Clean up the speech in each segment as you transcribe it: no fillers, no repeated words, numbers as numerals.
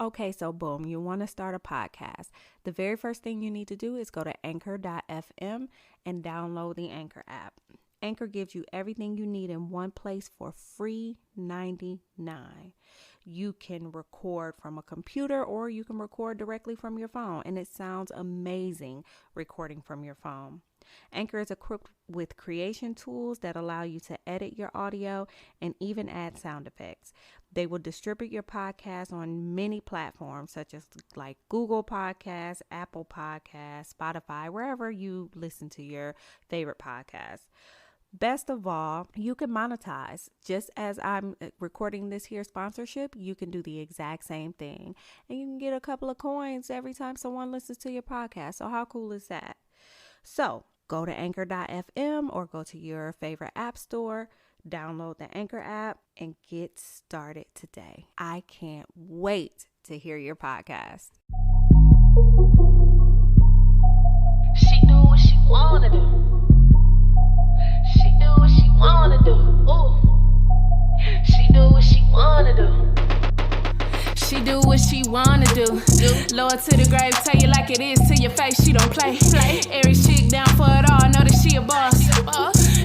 Okay, so boom, you want to start a podcast. The very first thing you need to do is go to anchor.fm and download the Anchor app. Anchor gives you everything you need in one place for free 99. You can record from a computer or you can record directly from your phone, and it sounds amazing recording from your phone. Anchor is equipped with creation tools that allow you to edit your audio and even add sound effects. They will distribute your podcast on many platforms such as like Google Podcasts, Apple Podcasts, Spotify, wherever you listen to your favorite podcasts. Best of all, you can monetize. Just as I'm recording this here sponsorship, you can do the exact same thing. And you can get a couple of coins every time someone listens to your podcast. So how cool is that? So go to anchor.fm or go to your favorite app store, download the Anchor app, and get started today. I can't wait to hear your podcast. She do what she wanna do. She do what she wanna do. Ooh. She do what she wanna do. She do what she wanna do. Lower to the grave, tell you like it is to your face. She don't play. Every chick down for it all, know that she a boss.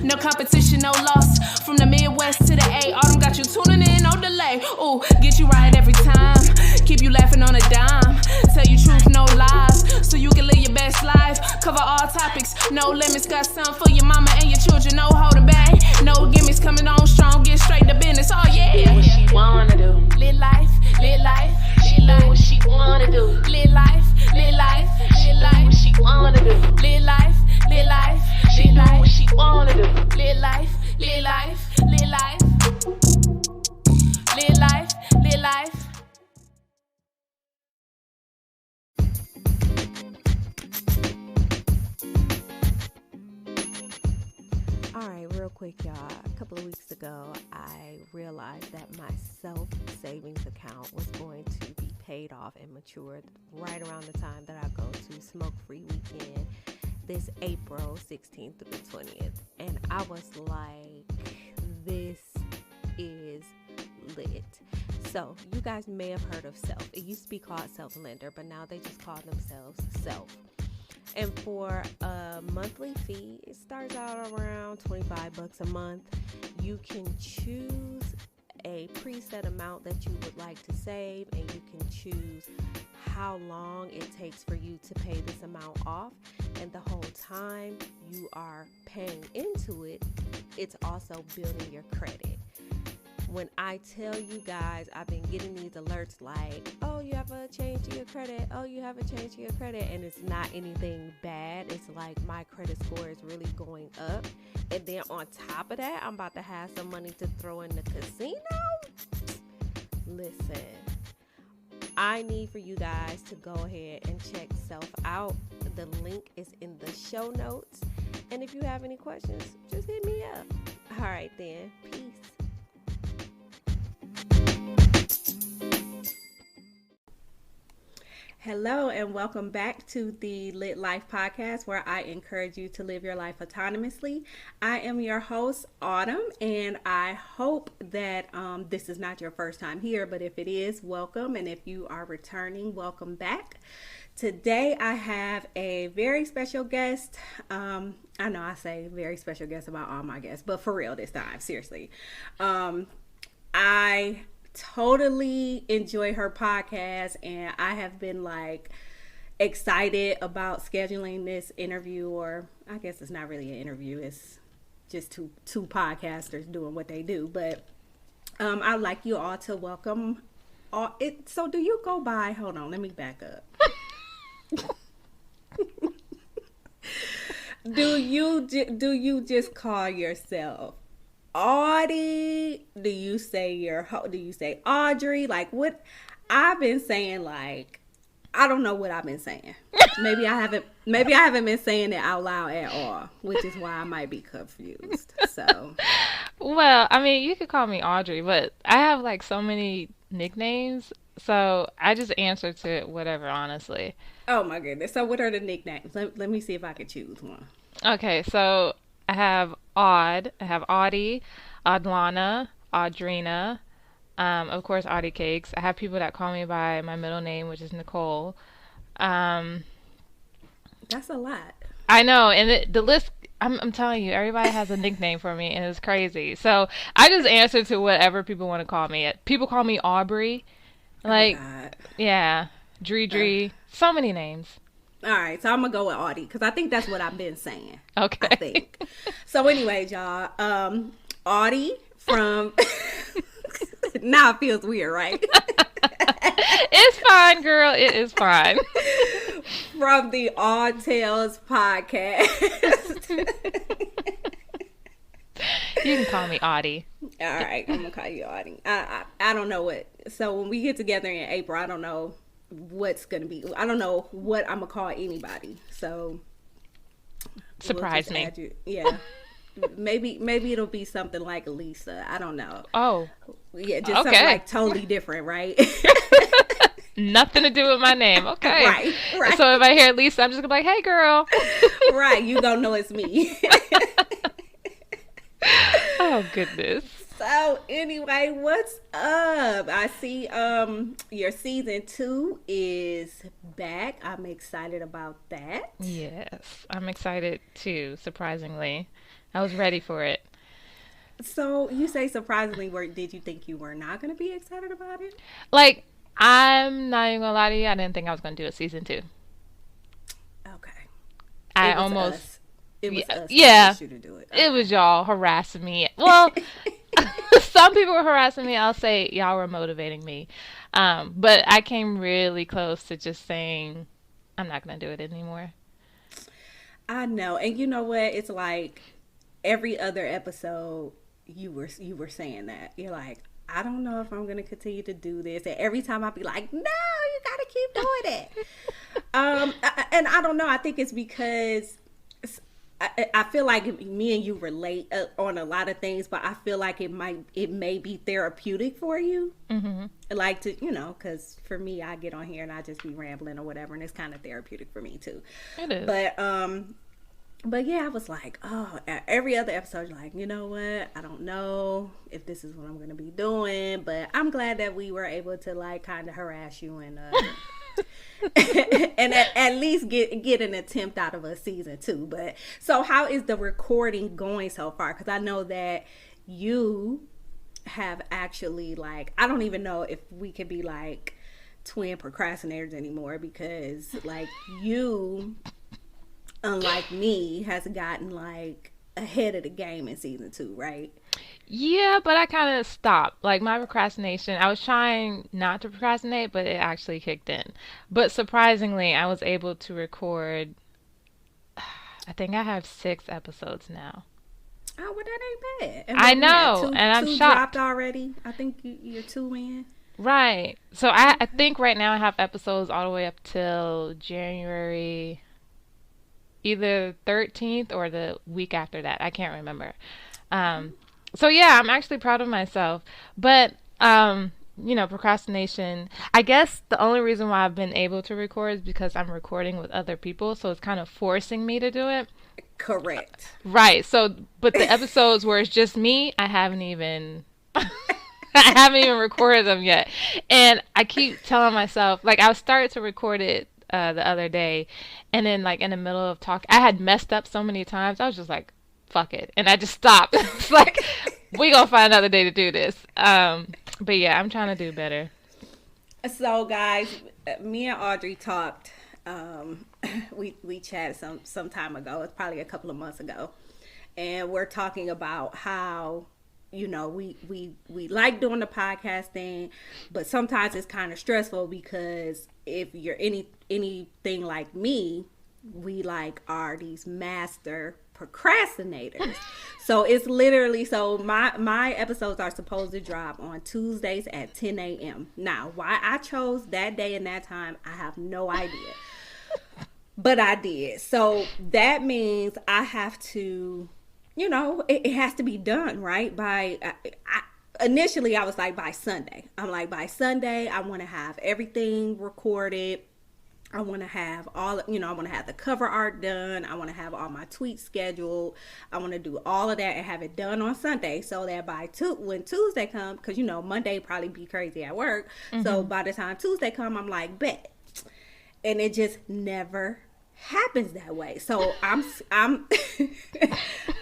No competition, no loss. From the Midwest to the A, Autumn got you tuning in, no delay. Ooh, get you right every time. Keep you laughing on a dime. Tell you truth, no lies, so you can live your best life. Cover all topics, no limits. Got something for your mama and your children, no holding back. No gimmicks, coming on strong, get straight to business. Oh yeah. What she wanna do. Live life, live life. She do what she wanna do. Live life, live life, live life. What she wanna do. Live life, live life, She live do life. what she wanna do. Live life, live life, live life. Live life, live life. All right, real quick, y'all. A couple of weeks ago, I realized that my self-savings account was going to be paid off and matured right around the time that I go to Smoke-Free Weekend this April 16th through the 20th. And I was like, this is lit. So you guys may have heard of Self. It used to be called Self-Lender, but now they just call themselves Self. And for a monthly fee, it starts out around $25 a month. You can choose a preset amount that you would like to save, and you can choose how long it takes for you to pay this amount off. And the whole time you are paying into it, it's also building your credit. When I tell you guys, I've been getting these alerts like, oh, you have a change to your credit. Oh, you have a change to your credit. And it's not anything bad. It's like my credit score is really going up. And then on top of that, I'm about to have some money to throw in the casino. Listen, I need for you guys to go ahead and check Self out. The link is in the show notes. And if you have any questions, just hit me up. All right, then. Peace. Hello and welcome back to the Lit Life Podcast, where I encourage you to live your life autonomously. I am your host, Autumn, and I hope that this is not your first time here, but if it is, welcome. And if you are returning, welcome back. Today I have a very special guest. I know I say very special guest about all my guests, but for real this time, seriously. I totally enjoy her podcast, and I have been like excited about scheduling this interview, or I guess it's not really an interview, it's just two podcasters doing what they do. But I'd like you all to welcome so do you go by, hold on, let me back up. Do you just call yourself Audi? Do you say Audrey? Like, what I've been saying, like, I don't know what I've been saying. Maybe I haven't been saying it out loud at all, which is why I might be confused. So, well, I mean, you could call me Audrey, but I have like so many nicknames, so I just answer to whatever, honestly. Oh my goodness. So what are the nicknames? Let me see if I could choose one. Okay, so I have Audi, Audlana, Audrina, Of course, Audie Cakes. I have people that call me by my middle name, which is Nicole. Um, That's a lot. I know, and the list. I'm telling you, everybody has a nickname for me, and it's crazy. So I just answer to whatever people want to call me. People call me Aubrey. Like, Oh, God. yeah, Dree. So many names. All right, so I'm gonna go with Audie because I think that's what I've been saying. Okay. I think. So anyway, y'all, Audie from. Now it feels weird, right? It's fine, girl. It is fine. From the Odd Tales podcast. You can call me Audie. All right, I'm gonna call you Audie. I don't know what. So when we get together in April, I don't know what's gonna be. I don't know what I'm gonna call anybody. So Surprise me. Yeah. Maybe it'll be something like Lisa. I don't know. Oh. Yeah, just something like totally different, right? Nothing to do with my name. Okay. Right. So if I hear Lisa, I'm just gonna be like, hey, girl. Right. You don't know it's me. Oh, goodness. So anyway, what's up? I see your season 2 is back. I'm excited about that. Yes. I'm excited too, surprisingly. I was ready for it. So you say surprisingly, did you think you were not going to be excited about it? Like, I'm not even gonna lie to you, I didn't think I was gonna do a season 2. Okay. I almost It was us. Yeah. That pushed you to do it. Okay. It was y'all harassing me. Well, some people were harassing me. I'll say y'all were motivating me. But I came really close to just saying I'm not gonna do it anymore. I know, and you know what? It's like every other episode, you were saying that you're like, I don't know if I'm gonna continue to do this, and every time I'd be like, no, you gotta keep doing it. And I don't know. I think it's because I feel like me and you relate on a lot of things, but I feel like it may be therapeutic for you. Mm-hmm. Like to, because for me, I get on here and I just be rambling or whatever, and it's kind of therapeutic for me too. It is. But yeah, I was like, oh, every other episode, you're like, you know what? I don't know if this is what I'm going to be doing, but I'm glad that we were able to like kind of harass you and and at least get an attempt out of a season 2. But so how is the recording going so far? Because I know that you have actually like, I don't even know if we could be like twin procrastinators anymore, because like you, unlike me, has gotten like ahead of the game in season 2, right? Yeah, but I kind of stopped. Like my procrastination, I was trying not to procrastinate, but it actually kicked in. But surprisingly, I was able to record, I think I have 6 episodes now. Oh, well, that ain't bad. And I know, and I'm two shocked. dropped already. I think you're 2 in. Right. So I think right now I have episodes all the way up till January, either 13th or the week after that. I can't remember. So yeah, I'm actually proud of myself. But, procrastination, I guess the only reason why I've been able to record is because I'm recording with other people. So it's kind of forcing me to do it. Correct. Right. So, but the episodes where it's just me, I haven't even recorded them yet. And I keep telling myself, like, I started to record it the other day, and then like in the middle of talk, I had messed up so many times. I was just like, fuck it, and I just stopped. It's like, we gonna find another day to do this. But yeah, I'm trying to do better. So guys, me and Audrey talked. We chatted some time ago. It's probably a couple of months ago, and we're talking about how we like doing the podcast thing, but sometimes it's kind of stressful because if you're anything like me, we like are these master procrastinators. So it's literally, so my episodes are supposed to drop on Tuesdays at 10 a.m. Now, why I chose that day and that time, I have no idea. But I did. So that means I have to, it has to be done, right? Initially, I was like, by Sunday. I'm like, by Sunday, I want to have everything recorded. I want to have all, I want to have the cover art done. I want to have all my tweets scheduled. I want to do all of that and have it done on Sunday so that when Tuesday comes, because, Monday probably be crazy at work. So by the time Tuesday come, I'm like, bet. And it just never happens that way. So I'm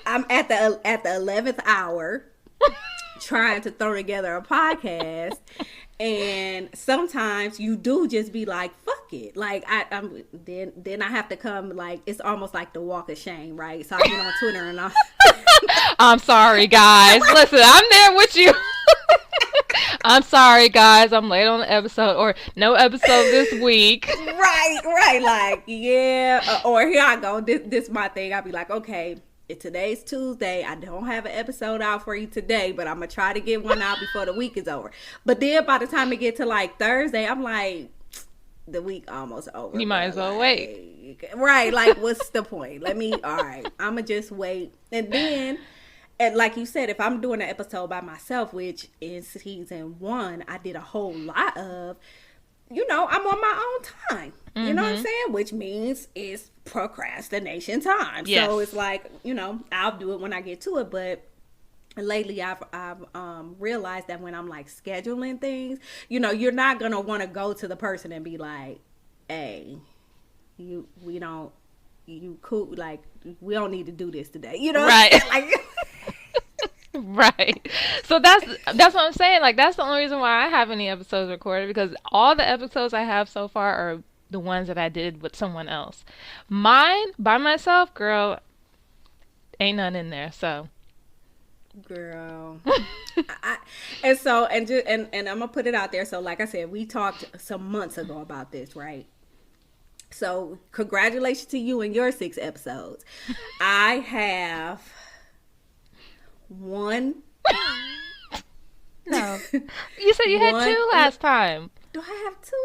I'm at the 11th hour trying to throw together a podcast. And sometimes you do just be like, fuck it. Like, then I have to come, like, it's almost like the walk of shame, right? So I get on Twitter and I'm sorry, guys. Listen, I'm there with you. I'm sorry, guys. I'm late on the episode, or no episode this week. Right. Like, yeah. Or here I go. This my thing. I'll be like, okay, today's Tuesday. I don't have an episode out for you today, but I'm going to try to get one out before the week is over. But then by the time it get to like Thursday, I'm like, the week almost over. You might as well wait. Right. Like, what's the point? All right, I'm going to just wait. And then, and like you said, if I'm doing an episode by myself, which in season 1, I did a whole lot of, I'm on my own time. You know what I'm saying? Which means it's procrastination time. Yes. So it's like, I'll do it when I get to it. But lately I've realized that when I'm like scheduling things, you're not going to want to go to the person and be like, hey, you cool. Like, we don't need to do this today. Right. Like, right. So that's what I'm saying. Like, that's the only reason why I have any episodes recorded, because all the episodes I have so far are the ones that I did with someone else. Mine by myself, girl, ain't none in there. So, girl, and I'm gonna put it out there. So, like I said, we talked some months ago about this, right? So, congratulations to you and your 6 episodes. I have one. No, you said you had 2 last time. Do I have 2?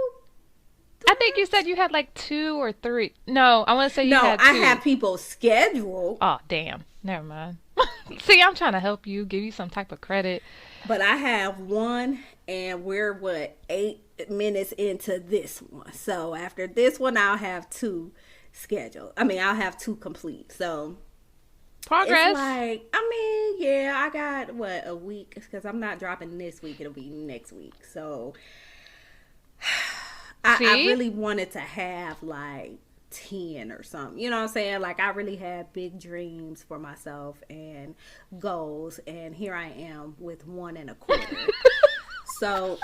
I think you said you had like 2 or 3. No, I want to say you had 2. No, I have people scheduled. Oh, damn. Never mind. See, I'm trying to help you, give you some type of credit. But I have 1, and we're 8 minutes into this one. So after this one, I'll have 2 scheduled. I mean, I'll have 2 complete. So progress. It's like, yeah, I got a week, because I'm not dropping this week. It'll be next week. So I really wanted to have like 10 or something. You know what I'm saying? Like, I really had big dreams for myself and goals, and here I am with 1 1/4. So,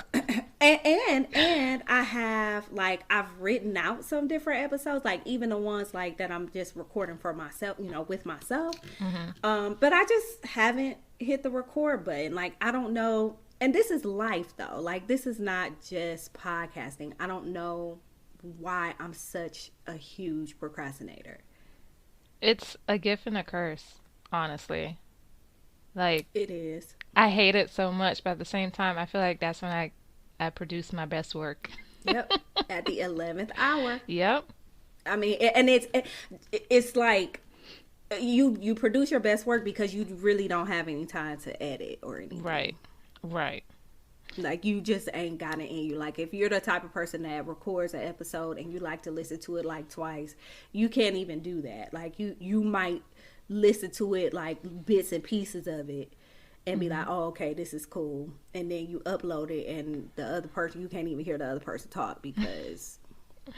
and I have, like, I've written out some different episodes, like even the ones like that I'm just recording for myself, with myself. But I just haven't hit the record button. Like, I don't know. And this is life, though. Like, this is not just podcasting. I don't know why I'm such a huge procrastinator. It's a gift and a curse, honestly. Like, it is. I hate it so much, but at the same time, I feel like that's when I produce my best work. Yep. At the 11th hour. Yep. I mean, and it's like you produce your best work because you really don't have any time to edit or anything. Right. Like, you just ain't got it in you. Like, if you're the type of person that records an episode and you like to listen to it like twice, you can't even do that. Like, you might listen to it like bits and pieces of it and be like, oh, okay, this is cool. And then you upload it, and the other person, you can't even hear the other person talk because...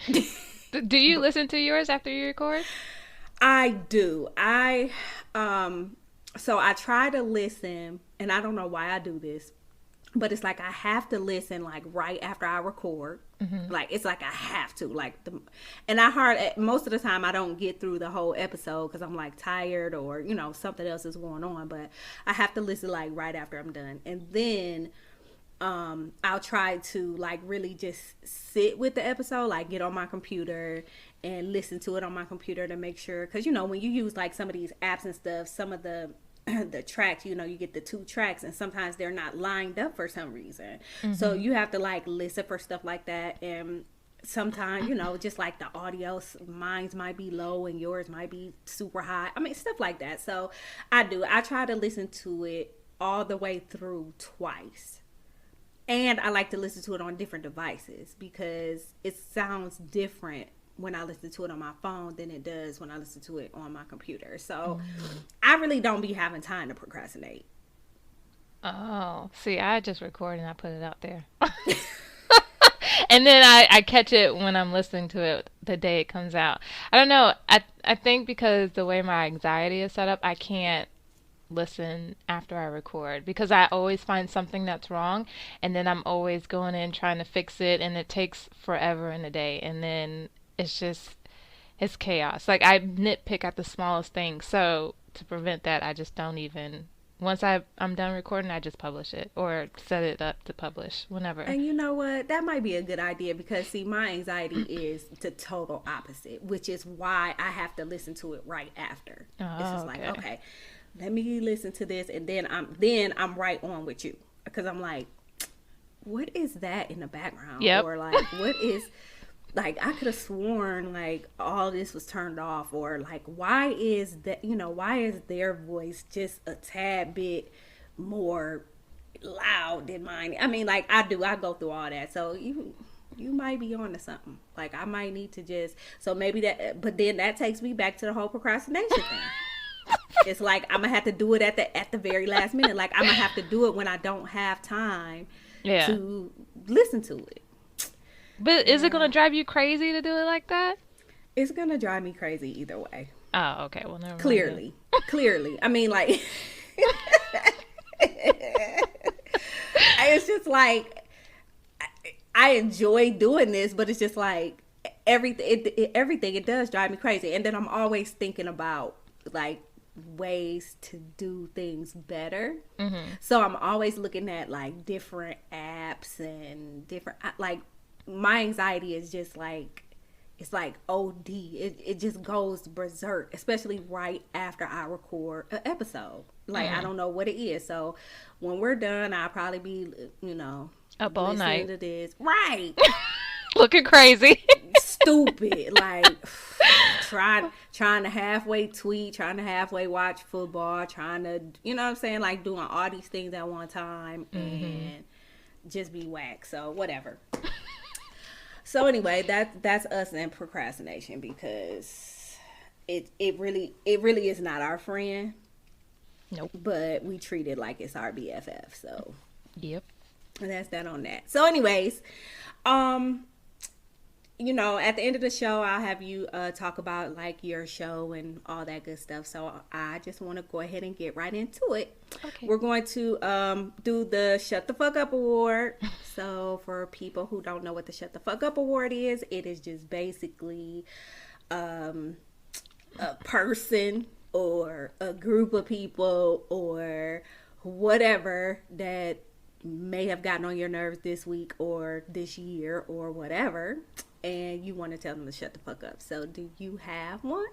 Do you listen to yours after you record? I do. So I try to listen, and I don't know why I do this, but it's like I have to listen like right after I record. Like, it's like I have to, like, and most of the time I don't get through the whole episode because I'm like tired or something else is going on, but I have to listen like right after I'm done. And then I'll try to like really just sit with the episode, like get on my computer and listen to it on my computer to make sure, because when you use like some of these apps and stuff, some of the tracks, you get the 2 tracks, and sometimes they're not lined up for some reason. So you have to like listen for stuff like that. And sometimes, just like the audio, mine's might be low and yours might be super high. I mean, stuff like that. So I try to listen to it all the way through twice. And I like to listen to it on different devices because it sounds different when I listen to it on my phone than it does when I listen to it on my computer. So I really don't be having time to procrastinate. Oh, see, I just record and I put it out there. And then I catch it when I'm listening to it the day it comes out. I don't know. I think because the way my anxiety is set up, I can't listen after I record because I always find something that's wrong, and then I'm always going in trying to fix it, and it takes forever in a day, and then it's chaos. Like, I nitpick at the smallest thing, so to prevent that, I just don't even. Once I'm done recording, I just publish it or set it up to publish whenever. And you know what? That might be a good idea because, see, my anxiety is the total opposite, which is why I have to listen to it right after. Oh, it's just like, okay, let me listen to this, and then I'm right on with you because I'm like, what is that in the background? Yep. Or like, what is... Like, I could have sworn, like, all this was turned off. Or, like, why is their voice just a tad bit more loud than mine? I mean, like, I go through all that. So, you might be on to something. Like, I might need to just... So, maybe that... But then that takes me back to the whole procrastination thing. It's like, I'm going to have to do it at the very last minute. Like, I'm going to have to do it when I don't have time to listen to it. But is it going to drive you crazy to do it like that? It's going to drive me crazy either way. Oh, okay. Well, never mind. Clearly. I mean, like, it's just like, I enjoy doing this, but it's just like, everything, it does drive me crazy. And then I'm always thinking about, like, ways to do things better. Mm-hmm. So I'm always looking at, like, different apps and different, like, my anxiety is just like, it's like OD. It just goes berserk, especially right after I record an episode. Like, I don't know what it is. So when we're done, I'll probably be, up all night to this. Right. Looking crazy. Stupid. Like, trying to halfway tweet, trying to halfway watch football, trying to, you know what I'm saying? Like, doing all these things at one time and just be whack. So whatever. So anyway, that's us in procrastination because it really is not our friend. Nope. But we treat it like it's our BFF. So yep. And that's that on that. So anyways, at the end of the show, I'll have you talk about like your show and all that good stuff. So I just want to go ahead and get right into it. Okay. We're going to do the Shut the Fuck Up Award. So for people who don't know what the Shut the Fuck Up Award is, it is just basically a person or a group of people or whatever that may have gotten on your nerves this week or this year or whatever, and you want to tell them to shut the fuck up. So do you have one?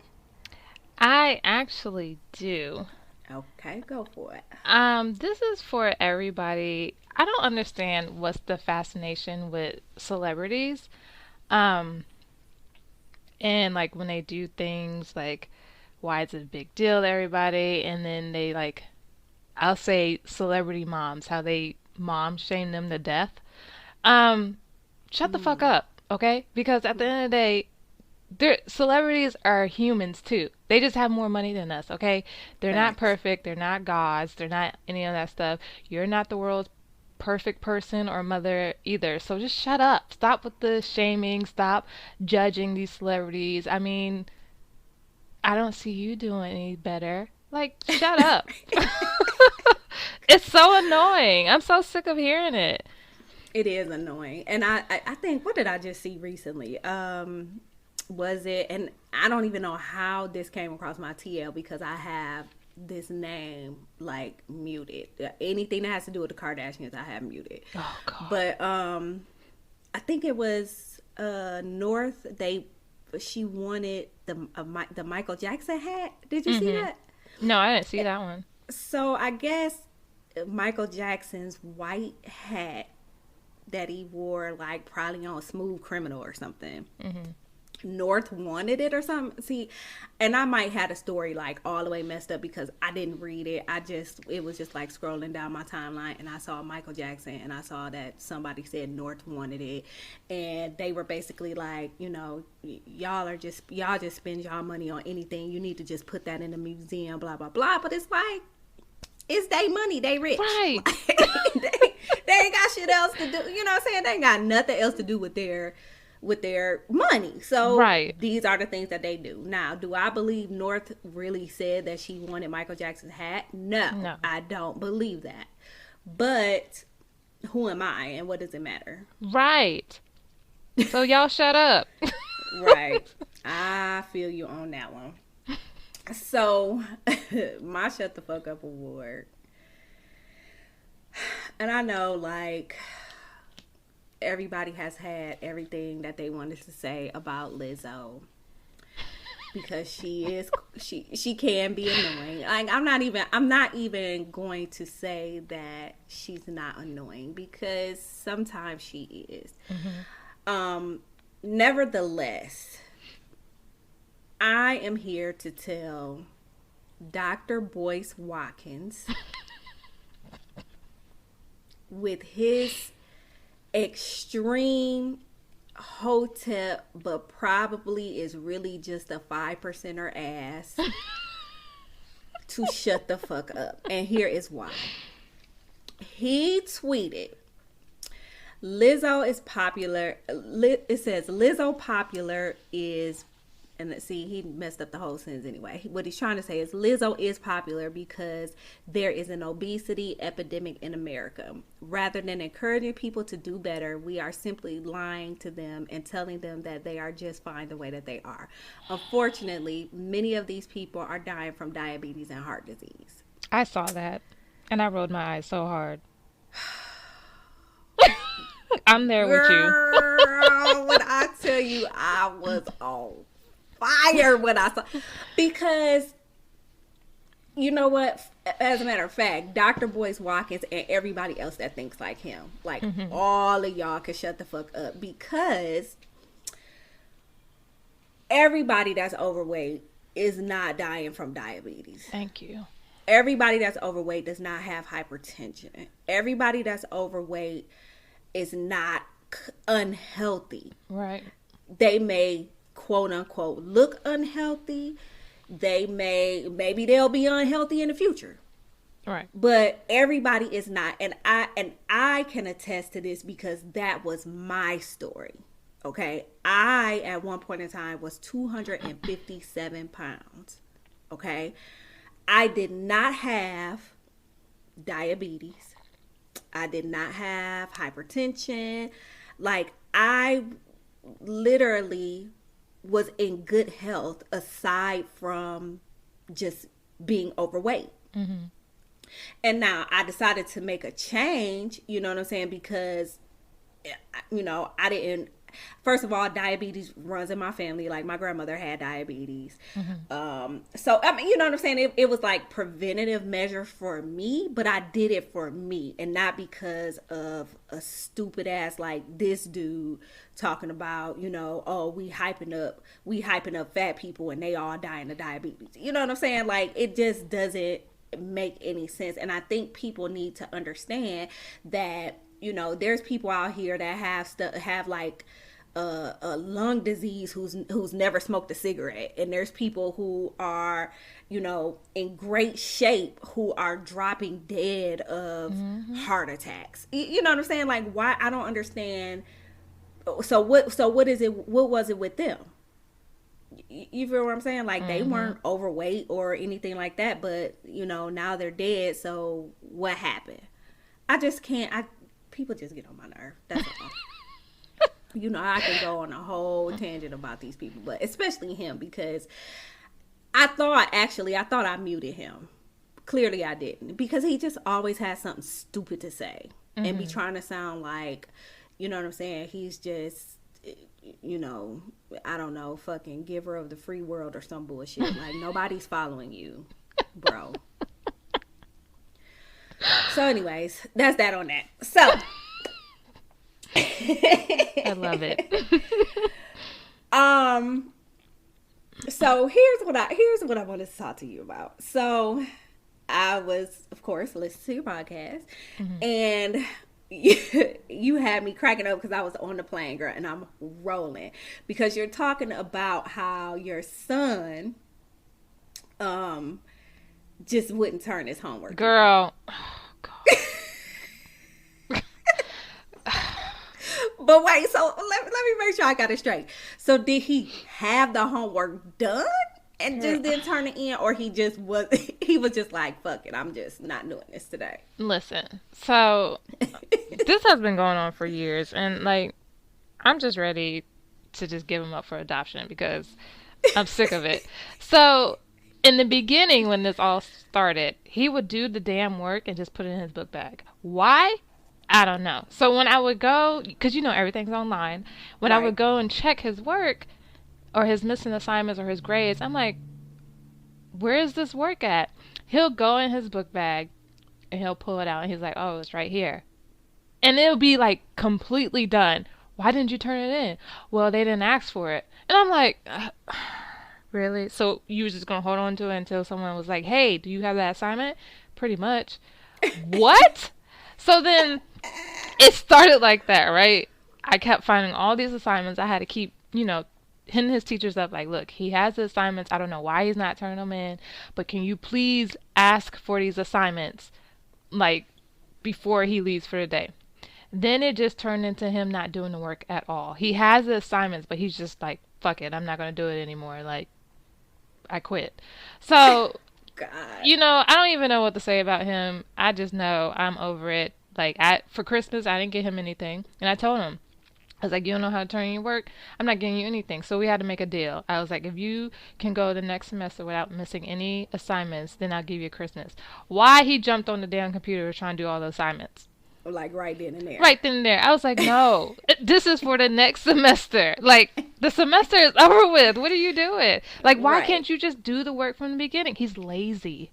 I actually do. Okay, go for it. This is for everybody. I don't understand what's the fascination with celebrities. And like when they do things like why it's a big deal to everybody, and then they like, I'll say celebrity moms, how they mom shame them to death. Shut the fuck up, okay? Because at the end of the day, celebrities are humans too. They just have more money than us, okay? They're not perfect. They're not gods. They're not any of that stuff. You're not the world's perfect person or mother either. So just shut up. Stop with the shaming. Stop judging these celebrities. I mean, I don't see you doing any better. Like, shut up. It's so annoying. I'm so sick of hearing it. It is annoying. And I think, what did I just see recently? Was it, and I don't even know how this came across my TL because I have this name like muted. Anything that has to do with the Kardashians, I have muted. Oh, God. But I think it was North. She wanted the Michael Jackson hat. Did you see that? No, I didn't see that one. So I guess Michael Jackson's white hat that he wore, like probably on Smooth Criminal or something. North wanted it or something. See, and I might had a story like all the way messed up because I didn't read it. It was just like scrolling down my timeline and I saw Michael Jackson and I saw that somebody said North wanted it. And they were basically like, y'all just spend y'all money on anything. You need to just put that in a museum, blah, blah, blah. But it's like, it's their money. They rich. Right. They ain't got shit else to do. You know what I'm saying? They ain't got nothing else to do with their money. So right. These are the things that they do. Now, do I believe North really said that she wanted Michael Jackson's hat? No, I don't believe that. But who am I and what does it matter? Right. So y'all shut up. Right. I feel you on that one. So my Shut the Fuck Up award. And I know like everybody has had everything that they wanted to say about Lizzo because she can be annoying. Like I'm not even going to say that she's not annoying because sometimes she is. Mm-hmm. Nevertheless, I am here to tell Dr. Boyce Watkins with his extreme hotep, but probably is really just a 5%er ass to shut the fuck up. And here is why. He tweeted, Lizzo is popular. It says Lizzo popular is, and see, he messed up the whole sentence anyway. What he's trying to say is Lizzo is popular because there is an obesity epidemic in America. Rather than encouraging people to do better, we are simply lying to them and telling them that they are just fine the way that they are. Unfortunately, many of these people are dying from diabetes and heart disease. I saw that, and I rolled my eyes so hard. I'm there with you. Girl, when I tell you I was on fire when I saw, because you know what, as a matter of fact, Dr. Boyce Watkins and everybody else that thinks like him, like all of y'all can shut the fuck up, because everybody that's overweight is not dying from diabetes. Thank you. Everybody that's overweight does not have hypertension. Everybody that's overweight is not unhealthy. Right. They may quote unquote look unhealthy. Maybe they'll be unhealthy in the future. Right. But everybody is not, and I can attest to this because that was my story. Okay. I at one point in time was 257 pounds. Okay. I did not have diabetes. I did not have hypertension. Like, I literally was in good health aside from just being overweight. Mm-hmm. And now I decided to make a change, you know what I'm saying? Because, I didn't, first of all, diabetes runs in my family. Like, my grandmother had diabetes. Mm-hmm. So, I mean, you know what I'm saying? It was like preventative measure for me, but I did it for me and not because of a stupid ass like this dude talking about, oh, we hyping up fat people and they all dying of diabetes. You know what I'm saying? Like, it just doesn't make any sense. And I think people need to understand that, there's people out here that have like a lung disease who's never smoked a cigarette, and there's people who are in great shape who are dropping dead of heart attacks. You know what I'm saying? Like, why? I don't understand. So what is it? What was it with them? You feel what I'm saying? Like, they weren't overweight or anything like that, but now they're dead. So what happened? I just can't. People just get on my nerve. That's all. I can go on a whole tangent about these people, but especially him, because I thought I muted him. Clearly I didn't, because he just always has something stupid to say and be trying to sound like, you know what I'm saying? He's just, I don't know, fucking giver of the free world or some bullshit. Like, nobody's following you, bro. So anyways, that's that on that. So I love it. So here's what I wanted to talk to you about. So I was, of course, listening to your podcast, and you had me cracking up because I was on the plane, girl, and I'm rolling because you're talking about how your son just wouldn't turn his homework. Girl. Oh, God. But wait, so let me make sure I got it straight. So did he have the homework done and just didn't turn it in, or he was just like, fuck it, I'm just not doing this today? Listen, so this has been going on for years, and like, I'm just ready to just give him up for adoption because I'm sick of it. So in the beginning, when this all started, he would do the damn work and just put it in his book bag. Why? I don't know. So when I would go, because everything's online, when I would go and check his work or his missing assignments or his grades, I'm like, where is this work at? He'll go in his book bag and he'll pull it out and he's like, oh, it's right here. And it'll be like completely done. Why didn't you turn it in? Well, they didn't ask for it. And I'm like, really? So you were just going to hold on to it until someone was like, hey, do you have that assignment? Pretty much. What? So then it started like that, right? I kept finding all these assignments. I had to keep, hitting his teachers up like, look, he has the assignments. I don't know why he's not turning them in, but can you please ask for these assignments, like, before he leaves for the day? Then it just turned into him not doing the work at all. He has the assignments, but he's just like, fuck it, I'm not going to do it anymore. Like, I quit. So... God. I don't even know what to say about him. I just know I'm over it. Like, for Christmas, I didn't get him anything. And I told him, I was like, you don't know how to turn in your work? I'm not getting you anything. So we had to make a deal. I was like, if you can go the next semester without missing any assignments, then I'll give you Christmas. Why he jumped on the damn computer trying to do all the assignments? Like right then and there. Right then and there. I was like, no, this is for the next semester. Like, the semester is over with. What are you doing? Like, why can't you just do the work from the beginning? He's lazy,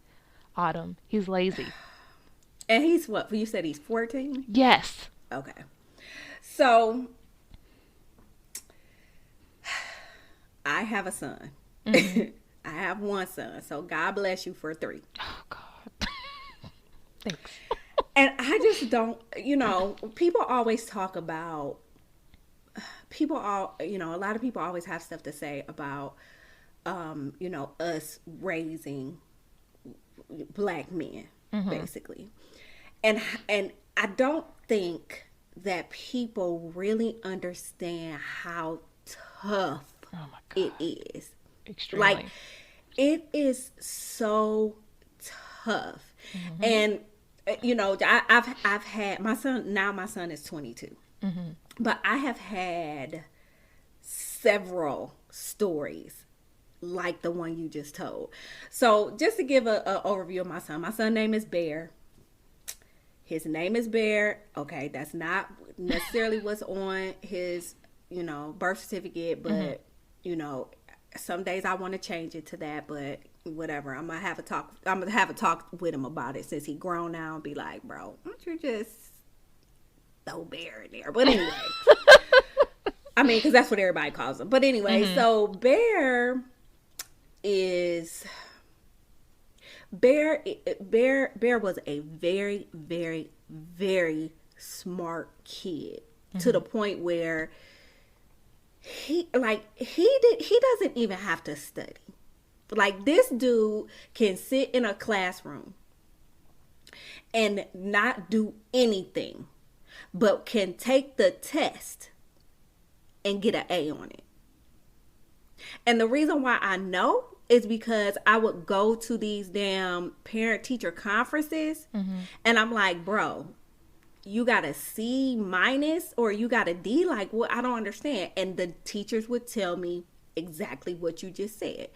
Autumn. He's lazy. And he's what? You said he's 14? Yes. Okay. So, I have a son. I have one son. So, God bless you for 3. Oh, God. Thanks. And I just don't, people always talk about, a lot of people always have stuff to say about, us raising black men, basically. And I don't think that people really understand how tough it is. Extremely. Like, it is so tough. And I've had my son is 22, but I have had several stories like the one you just told. So just to give an overview of my son's name is Bear. His name is Bear. Okay, that's not necessarily what's on his, birth certificate, but some days I want to change it to that, but whatever. I'm gonna have a talk with him about it since he grown now and be like, bro, why don't you just throw Bear in there? But anyway, I mean, because that's what everybody calls him. But anyway, so Bear was a very, very, very smart kid to the point where he doesn't even have to study. Like, this dude can sit in a classroom and not do anything, but can take the test and get an A on it. And the reason why I know is because I would go to these damn parent-teacher conferences, and I'm like, bro, you got a C minus or you got a D? Like, what? I don't understand. And the teachers would tell me exactly what you just said.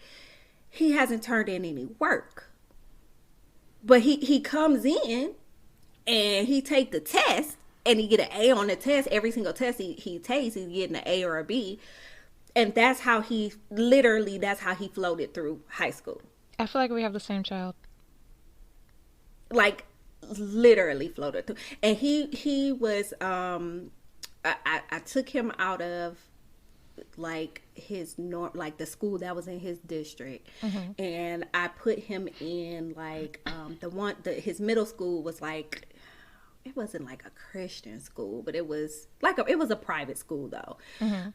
He hasn't turned in any work. But he comes in and he take the test and he get an A on the test. Every single test he takes, he's getting an A or a B. And that's how he floated through high school. I feel like we have the same child. Like, literally floated through. And he was, I took him out of like like the school that was in his district, and I put him in like his middle school was like, it wasn't like a Christian school, but it was like it was a private school though.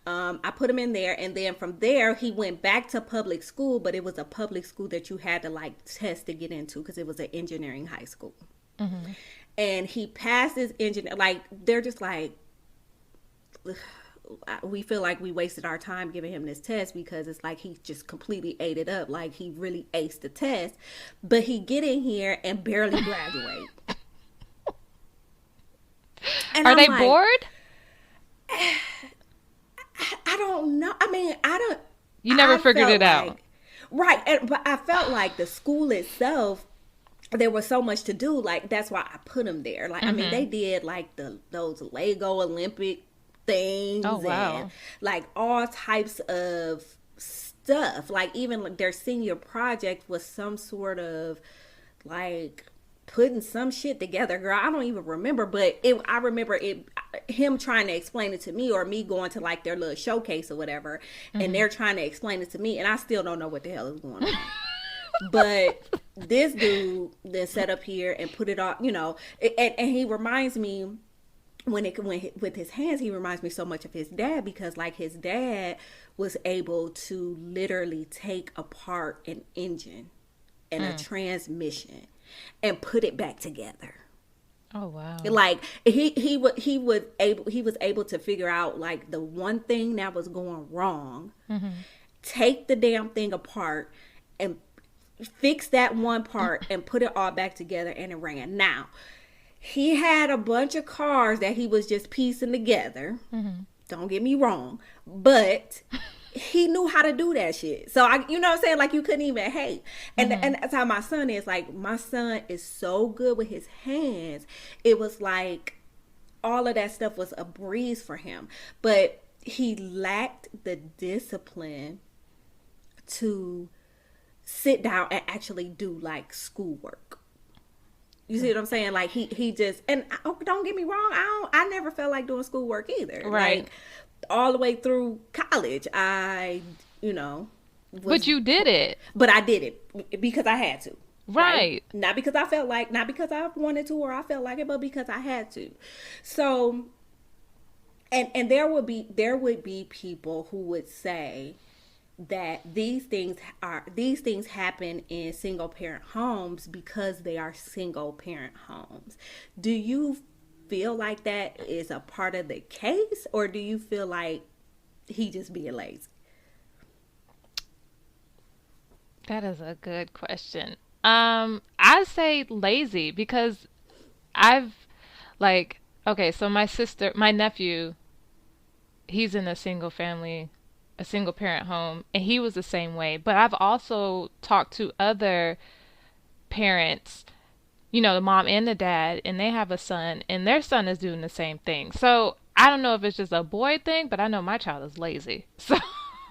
I put him in there, and then from there he went back to public school, but it was a public school that you had to like test to get into because it was an engineering high school. And he passed his engineer. Like, they're just like, we feel like we wasted our time giving him this test because it's like he just completely ate it up. Like, he really aced the test, but he get in here and barely graduate. And Are I'm they like, bored? I don't know. I mean, You never figured it out. like, right. But I felt like the school itself, there was so much to do. Like, that's why I put them there. Like, I mean, they did like those Lego Olympic things. Oh, wow. And like all types of stuff. Like, even like their senior project was some sort of like putting some shit together, girl. I don't even remember, but I remember him trying to explain it to me, or me going to like their little showcase or whatever, and they're trying to explain it to me, and I still don't know what the hell is going on. But this dude then sat up here and put it on, you know, and he reminds me, with his hands, he reminds me so much of his dad, because like his dad was able to literally take apart an engine and a transmission and put it back together. Oh wow! Like he was able to figure out like the one thing that was going wrong, take the damn thing apart and fix that one part and put it all back together, and it ran. Now, he had a bunch of cars that he was just piecing together. Don't get me wrong, but he knew how to do that shit. So you know what I'm saying? Like, you couldn't even hate. And that's how my son is. Like, my son is so good with his hands. It was like all of that stuff was a breeze for him, but he lacked the discipline to sit down and actually do like schoolwork. You see what I'm saying? Like, he just, and don't get me wrong, I never felt like doing schoolwork either. Right. Like, all the way through college, But you did it. But I did it because I had to. Right. Not because I felt like, not because I wanted to or I felt like it, but because I had to. So, and there would be people who would say that these things happen in single parent homes because they are single parent homes. Do you feel like that is a part of the case, or do you feel like he just being lazy? That is a good question. I say lazy because I've like, okay, so my nephew, he's in a single parent home, and he was the same way. But I've also talked to other parents, you know, the mom and the dad, and they have a son, and their son is doing the same thing. So I don't know if it's just a boy thing, but I know my child is lazy. So,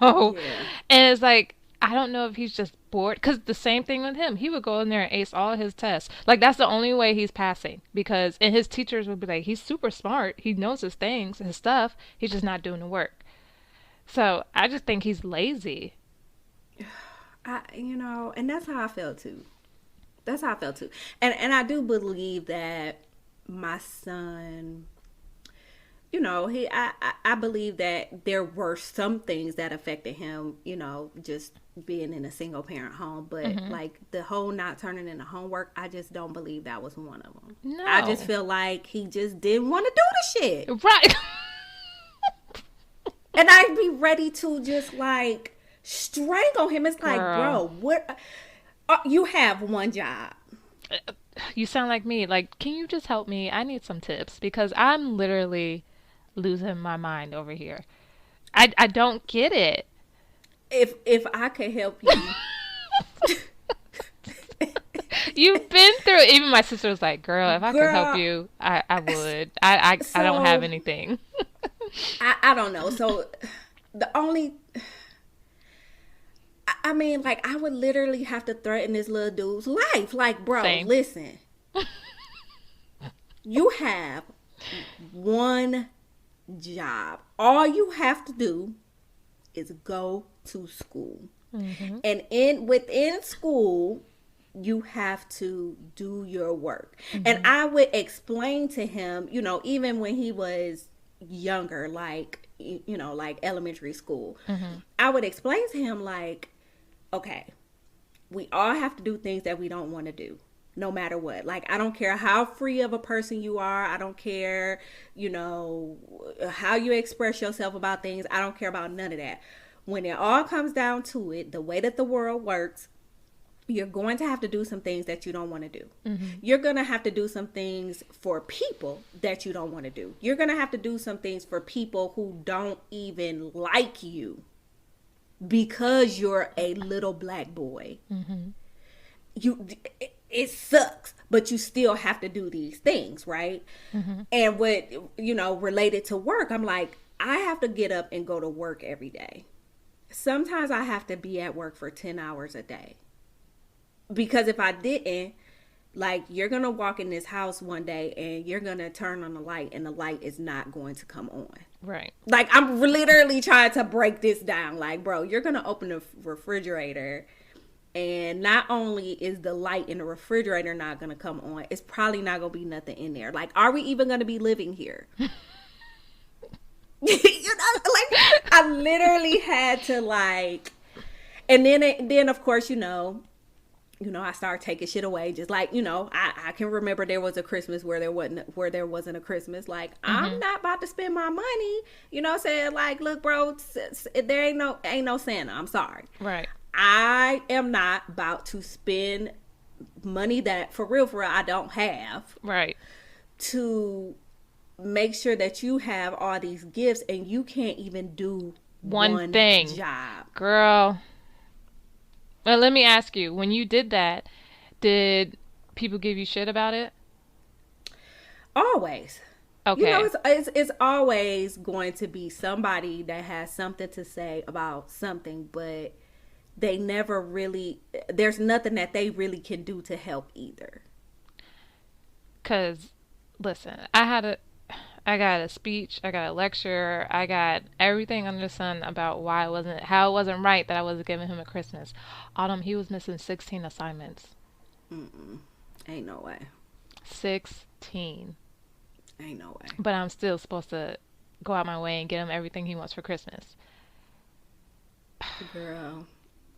and it's like, I don't know if he's just bored, because the same thing with him. He would go in there and ace all his tests. Like, that's the only way he's passing, and his teachers would be like, he's super smart. He knows his things, his stuff. He's just not doing the work. So I just think he's lazy. And that's how I felt too. And I do believe that my son, I believe that there were some things that affected him, just being in a single parent home. But like the whole not turning in the homework, I just don't believe that was one of them. No. I just feel like he just didn't want to do the shit. Right. And I'd be ready to just like strangle him. It's like, Girl. bro, what? You have one job. You sound like me. Like, can you just help me? I need some tips, because I'm literally losing my mind over here. I don't get it. If I could help you. You've been through it. Even my sister was like, girl, if I could help you, I would. I don't have anything. I don't know. So the only, I mean, like, I would literally have to threaten this little dude's life. Like, bro, Same. Listen, you have one job. All you have to do is go to school. And within school, you have to do your work. And I would explain to him, you know, even when he was younger, like, you know, like elementary school, I would explain to him, like, okay, we all have to do things that we don't want to do, no matter what. Like, I don't care how free of a person you are. I don't care, you know, how you express yourself about things. I don't care about none of that. When it all comes down to it, the way that the world works, you're going to have to do some things that you don't want to do. You're going to have to do some things for people that you don't want to do. You're going to have to do some things for people who don't even like you because you're a little black boy. It sucks, but you still have to do these things, right? And what, you know, related to work, I'm like, I have to get up and go to work every day. Sometimes I have to be at work for 10 hours a day. Because if I didn't, like, you're going to walk in this house one day and you're going to turn on the light and the light is not going to come on. Right. Like, I'm literally trying to break this down. Like, bro, you're going to open the refrigerator and not only is the light in the refrigerator not going to come on, it's probably not going to be nothing in there. Like, are we even going to be living here? You know, like, I literally had to, like, and then of course, you know, I started taking shit away. Just like, you know, I can remember there was a Christmas where there wasn't a Christmas. Like, I'm not about to spend my money. You know what I'm saying? Like, look, bro, there ain't no Santa. I'm sorry. Right. I am not about to spend money that for real I don't have. Right. To make sure that you have all these gifts and you can't even do one thing. Job. Girl. Well, let me ask you, when you did that, did people give you shit about it? Always. Okay. You know, it's always going to be somebody that has something to say about something, but they never really, there's nothing that they really can do to help either. Because, listen, I got a speech, I got a lecture, I got everything under the sun about how it wasn't right that I wasn't giving him a Christmas. Autumn, he was missing 16 assignments. Ain't no way. 16. Ain't no way. But I'm still supposed to go out my way and get him everything he wants for Christmas. Girl.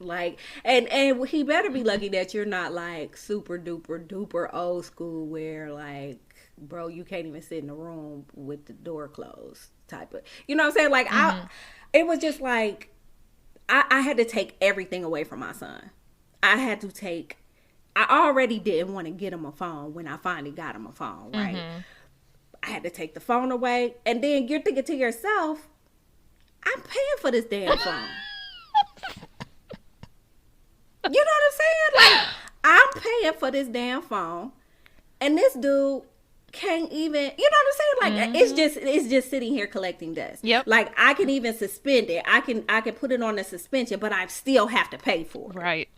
Like, and he better be lucky that you're not like super duper old school where like, bro, you can't even sit in the room with the door closed type of, you know what I'm saying? Like, it was just like, I had to take everything away from my son. I already didn't want to get him a phone when I finally got him a phone, right? I had to take the phone away. And then you're thinking to yourself, I'm paying for this damn phone. You know what I'm saying? Like, I'm paying for this damn phone. And this dude can't even, you know what I'm saying? Like, it's just sitting here collecting dust. Yep. Like, I can even suspend it. I can put it on a suspension, but I still have to pay for it. Right.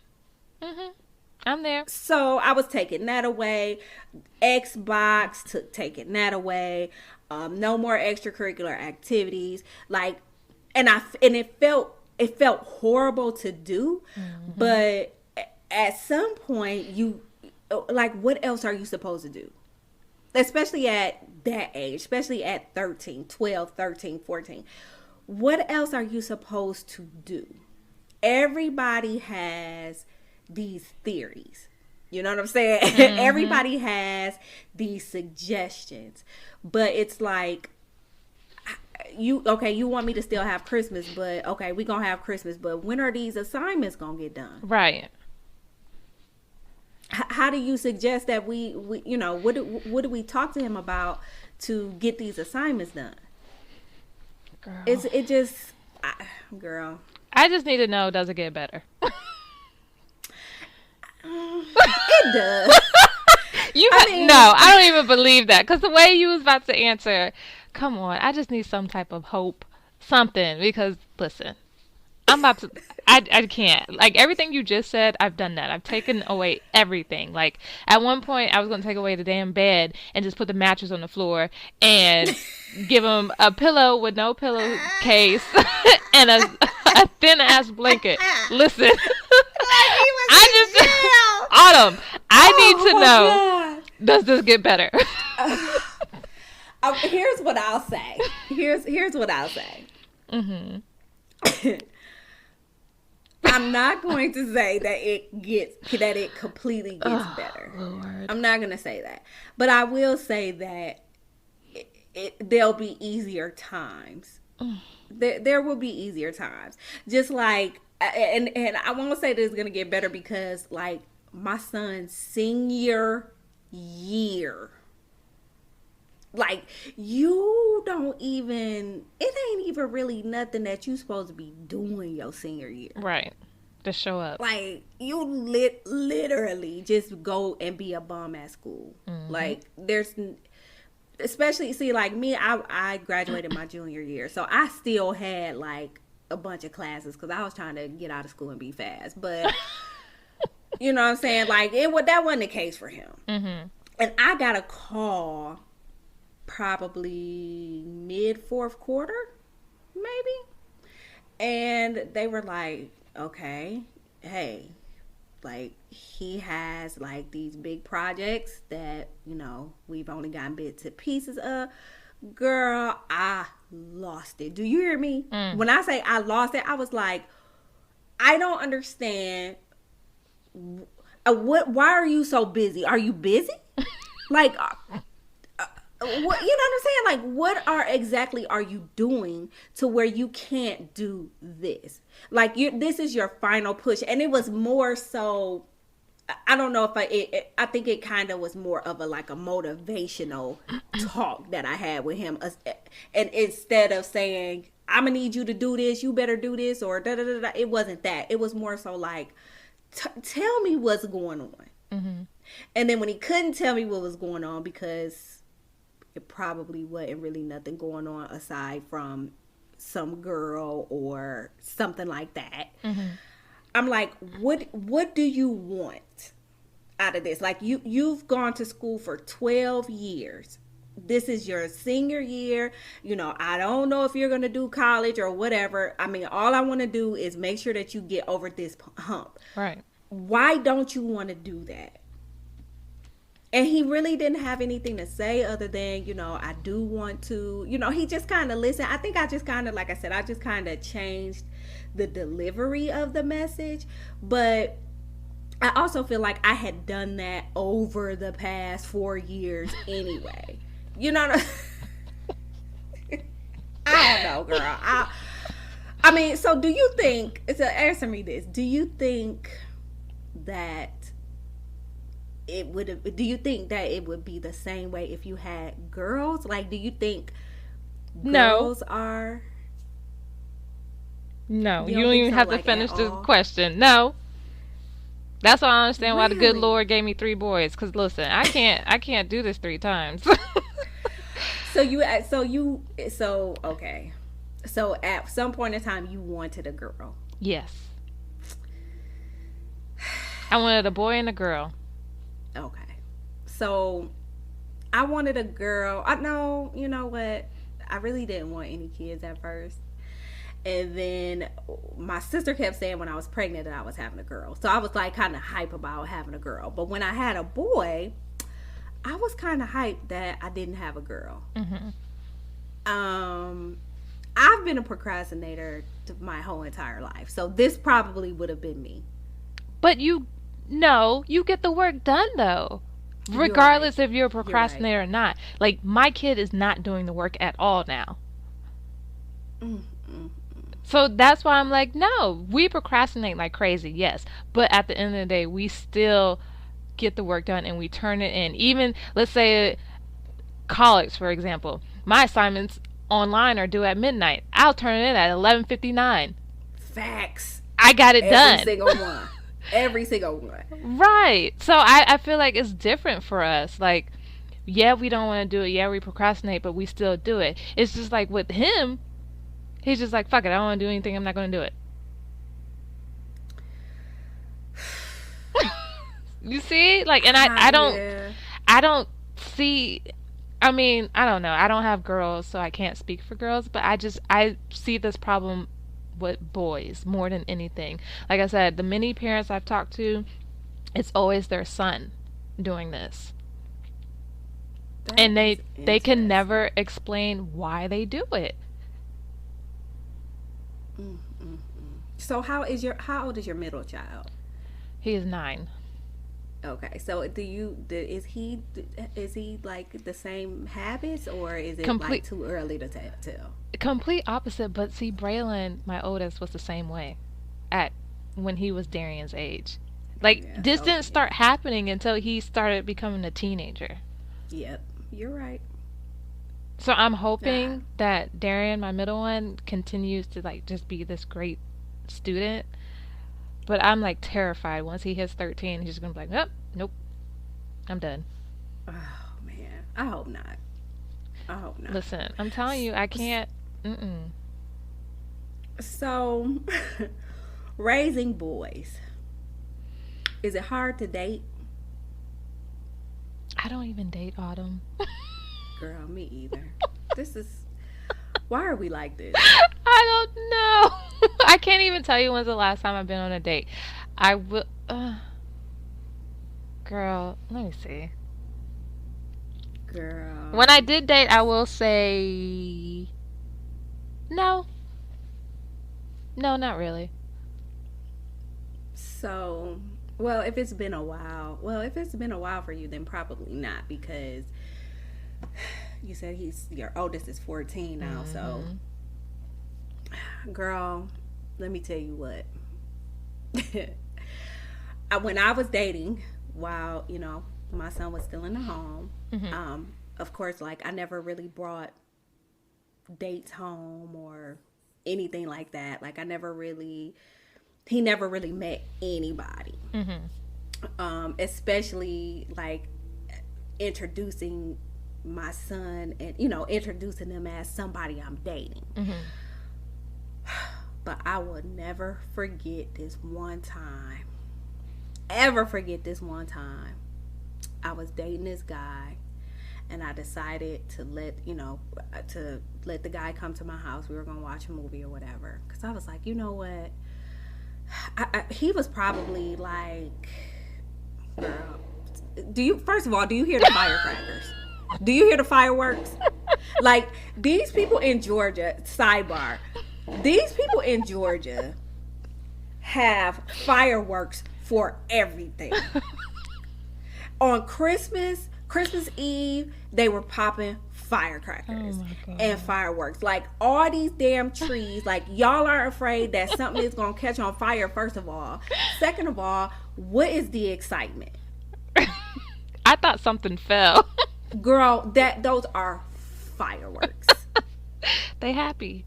I'm there. So I was taking that away. Xbox taking that away. No more extracurricular activities. Like, and it felt horrible to do, but at some point you, like, what else are you supposed to do? Especially at that age, especially at 12, 13, 14. What else are you supposed to do? Everybody has these theories. You know what I'm saying? Everybody has these suggestions. But it's like, you want me to still have Christmas, but okay, we gonna have Christmas, but when are these assignments gonna get done? Right. How do you suggest that we you know, what do we talk to him about to get these assignments done? Girl. Girl. I just need to know, does it get better? It does. No, I don't even believe that, because the way you was about to answer, come on, I just need some type of hope, something, because listen, I'm about to, I can't, like, everything you just said, I've done that. I've taken away everything. Like, at one point I was going to take away the damn bed and just put the mattress on the floor and give him a pillow with no pillowcase and a a thin ass blanket. Listen, I just Autumn. I need to know. God. Does this get better? Here's what I'll say. Here's what I'll say. Mm-hmm. I'm not going to say that it completely gets better. Lord. I'm not going to say that, but I will say that there'll be easier times. There will be easier times. Just like, and I won't say that it's going to get better because, like, my son's senior year, like, it ain't even really nothing that you supposed to be doing your senior year. Right. To show up. Like, you literally just go and be a bum at school. Mm-hmm. Like, especially, see, like me, I graduated my junior year. So I still had, like, a bunch of classes because I was trying to get out of school and be fast. But, you know what I'm saying? Like, that wasn't the case for him. Mm-hmm. And I got a call probably mid-fourth quarter, maybe. And they were like, okay, hey, like, he has, like, these big projects that, you know, we've only gotten bits and pieces of. Girl, I lost it. Do you hear me? When I say I lost it, I was like, I don't understand. Why are you so busy? Are you busy? Like, what, you know what I'm saying? Like, what exactly are you doing to where you can't do this? Like, this is your final push. And it was more so, I don't know if I think it kind of was more of a motivational talk that I had with him. And instead of saying, I'm going to need you to do this, you better do this, or da-da-da-da, it wasn't that. It was more so like, tell me what's going on. Mm-hmm. And then when he couldn't tell me what was going on because it probably wasn't really nothing going on aside from some girl or something like that. Mm-hmm. I'm like, what do you want out of this? Like, you've gone to school for 12 years. This is your senior year. You know, I don't know if you're going to do college or whatever. I mean, all I want to do is make sure that you get over this hump. Right. Why don't you want to do that? And he really didn't have anything to say other than, you know, I do want to, you know, he just kind of listened. I think I just kind of, like I said, I just kind of changed the delivery of the message. But I also feel like I had done that over the past 4 years anyway. You know what I don't know, girl. I mean, so do you think, so answer me this, do you think that do you think that it would be the same way if you had girls? Like, do you think girls are? No, you don't even have to finish the question. No. That's why I understand why the good Lord gave me 3 boys. Because listen, I can't do this 3 times. Okay. So at some point in time, you wanted a girl. Yes. I wanted a boy and a girl. Okay. So I wanted a girl. I know, you know what? I really didn't want any kids at first. And then my sister kept saying when I was pregnant that I was having a girl. So I was like kind of hype about having a girl. But when I had a boy, I was kind of hyped that I didn't have a girl. Mm-hmm. I've been a procrastinator my whole entire life. So this probably would have been me. But you get the work done though. Regardless if you're a procrastinator or not. Like, my kid is not doing the work at all now. Mm-hmm. So that's why I'm like, no, we procrastinate like crazy, yes. But at the end of the day, we still get the work done and we turn it in. Even, let's say, college, for example. My assignments online are due at midnight. I'll turn it in at 11:59. Facts. I got it done. Every single one. Right. So I feel like it's different for us. Like, yeah, we don't want to do it. Yeah, we procrastinate, but we still do it. It's just like with him, he's just like, fuck it, I don't want to do anything, I'm not going to do it. You see? Like, and I don't see, I mean, I don't know. I don't have girls, so I can't speak for girls, but I see this problem with boys more than anything. Like I said, the many parents I've talked to, it's always their son doing this. And they can never explain why they do it. So how old is your middle child? He is 9. Okay, so is he like the same habits, or is it like too early to tell? Complete opposite, but see, Braylon, my oldest, was the same way when he was Darian's age. Like, this didn't start happening until he started becoming a teenager. Yep, you're right. So I'm hoping that Darian, my middle one, continues to like just be this great student. But I'm like terrified once he hits 13, he's just gonna be like, nope, I'm done. Oh man, I hope not. Listen, I'm telling you, I can't. So, raising boys, is it hard to date? I don't even date Autumn. Girl, me either. Why are we like this? I don't know. I can't even tell you when's the last time I've been on a date. I will. Girl, let me see. Girl. When I did date, I will say no. No, not really. So, if it's been a while for you, then probably not, because you said your oldest is 14 now. So, girl, let me tell you what. When I was dating, while my son was still in the home, of course, like, I never really brought dates home or anything like that. Like, he never really met anybody. Especially like introducing my son and introducing them as somebody I'm dating. But I will never forget this one time. I was dating this guy, and I decided to let the guy come to my house. We were gonna watch a movie or whatever, because I was like, you know what, he was probably like, girl, first of all, do you hear the firecrackers? Do you hear the fireworks? Like, these people in Georgia, sidebar, these people in Georgia have fireworks for everything. On Christmas Eve, they were popping firecrackers and fireworks. Like, all these damn trees, like, y'all are afraid that something is going to catch on fire, first of all. Second of all, what is the excitement? I thought something fell. Girl, those are fireworks. They happy.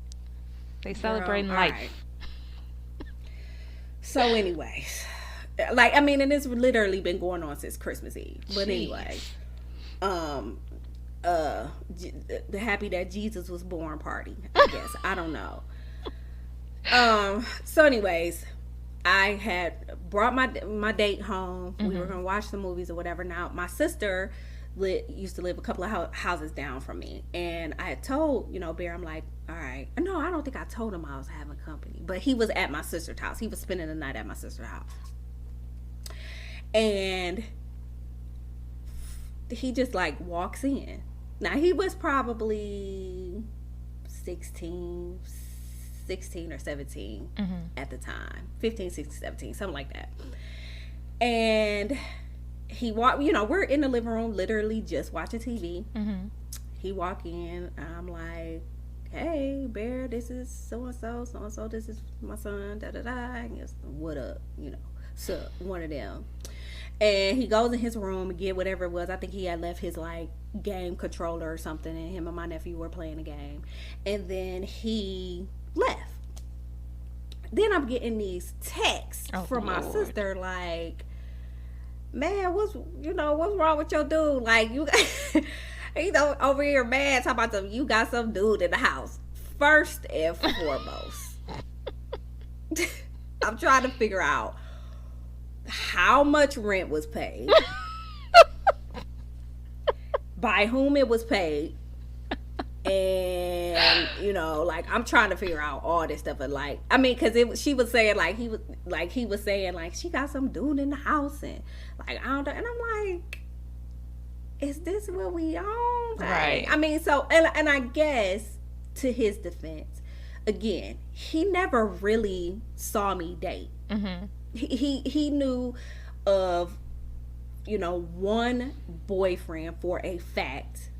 They celebrating life. Right. So anyways, like, I mean, and it's literally been going on since Christmas Eve. But anyway, the happy that Jesus was born party, I guess. I don't know. So anyways, I had brought my date home. We were gonna watch the movies or whatever. Now, my sister used to live a couple of houses down from me, and I had told Bear, I'm like, all right. No, I don't think I told him I was having company, but he was at my sister's house. He was spending the night at my sister's house, and he just like walks in. Now, he was probably 16 or 17 at the time. 15, 16, 17, something like that. And he walked, we're in the living room, literally just watching TV. He walked in, and I'm like, hey, Bear, this is so-and-so, this is my son, da-da-da. And he goes, what up, so one of them. And he goes in his room and get whatever it was. I think he had left his, like, game controller or something, and him and my nephew were playing a game. And then he left. Then I'm getting these texts from my sister, like, man, what's wrong with your dude? Like, you over here mad, talking about you got some dude in the house. First and foremost, I'm trying to figure out how much rent was paid, by whom it was paid, And like I'm trying to figure out all this stuff, and like I mean, because she was saying like he was saying like she got some dude in the house, and like I don't know, and I'm like, is this what we own? Like, Right. I mean, so and I guess to his defense, again, he never really saw me date. Mm-hmm. He knew of one boyfriend for a fact,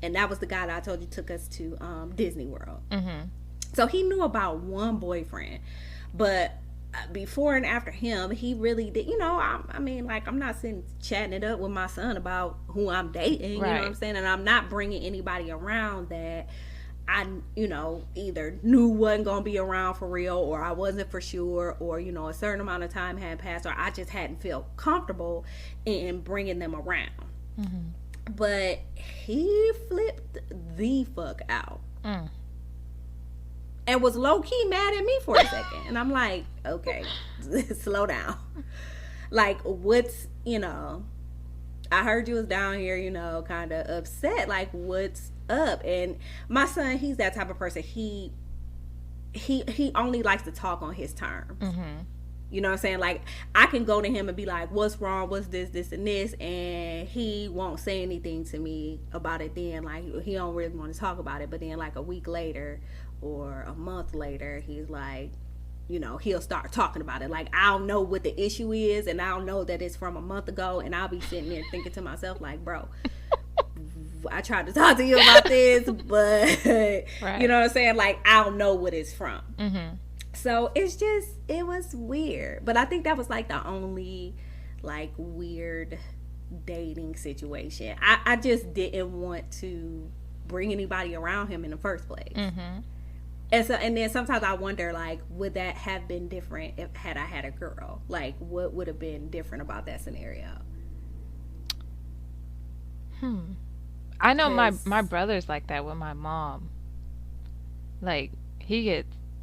and that was the guy that I told you took us to Disney World. Mm-hmm. So he knew about one boyfriend, but before and after him, he really did. I mean, like I'm not sitting chatting it up with my son about who I'm dating. Right. You know what I'm saying? And I'm not bringing anybody around that I either knew wasn't gonna be around for real, or I wasn't for sure, or a certain amount of time had passed, or I just hadn't felt comfortable in bringing them around. Mm-hmm. But he flipped the fuck out. And was low-key mad at me for a second. And I'm like, okay, slow down. Like, what's, I heard you was down here, kind of upset. Like, what's up? And my son, he's that type of person. He only likes to talk on his terms. Mm-hmm. You know what I'm saying? Like, I can go to him and be like, what's wrong? What's this, and this? And he won't say anything to me about it then. Like, he don't really want to talk about it. But then, like, a week later or a month later, he's like, he'll start talking about it. Like, I don't know what the issue is, and I don't know that it's from a month ago. And I'll be sitting there thinking to myself, like, bro, I tried to talk to you about this, but, Right. You know what I'm saying? Like, I don't know what it's from. Mm-hmm. So it was weird. But I think that was like the only like weird dating situation. I just didn't want to bring anybody around him in the first place. Mm-hmm. And then sometimes I wonder, like, would that have been different had I had a girl? Like, what would have been different about that scenario? I know my brother's like that with my mom. Like,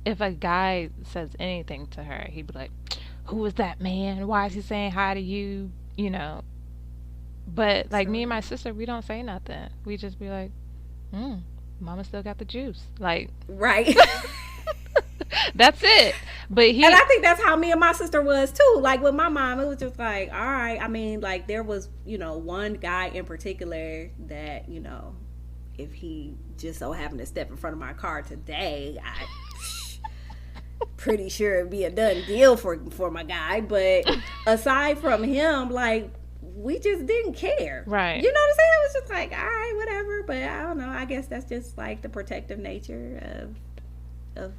if a guy says anything to her, he'd be like, who is that man? Why is he saying hi to you? But like me and my sister, we don't say nothing. We just be like, mama still got the juice. Like, right. that's it. But and I think that's how me and my sister was too. Like with my mom, it was just like, all right. I mean, like there was, one guy in particular that, if he just so happened to step in front of my car today, I pretty sure it'd be a done deal for my guy. But aside from him, like we just didn't care. Right. You know what I'm saying? It was just like, all right, whatever. But I don't know. I guess that's just like the protective nature of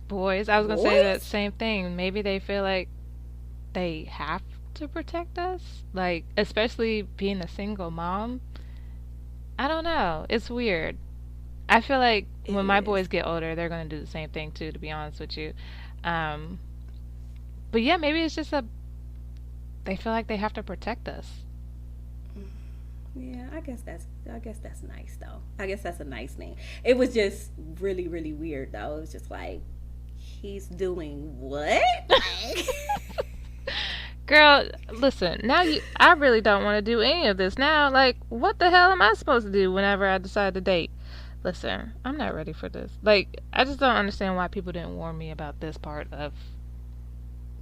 boys. I was gonna say that same thing. Maybe they feel like they have to protect us, like especially being a single mom. I don't know. It's weird. I feel like when my boys get older, they're gonna do the same thing too. To be honest with you, but yeah, maybe it's just they feel like they have to protect us. Yeah, I guess that's nice though. I guess that's a nice thing. It was just really, really weird though. It was just like, he's doing what? Girl, listen, now I really don't want to do any of this now. Like, what the hell am I supposed to do whenever I decide to date? Listen, I'm not ready for this. Like, I just don't understand why people didn't warn me about this part of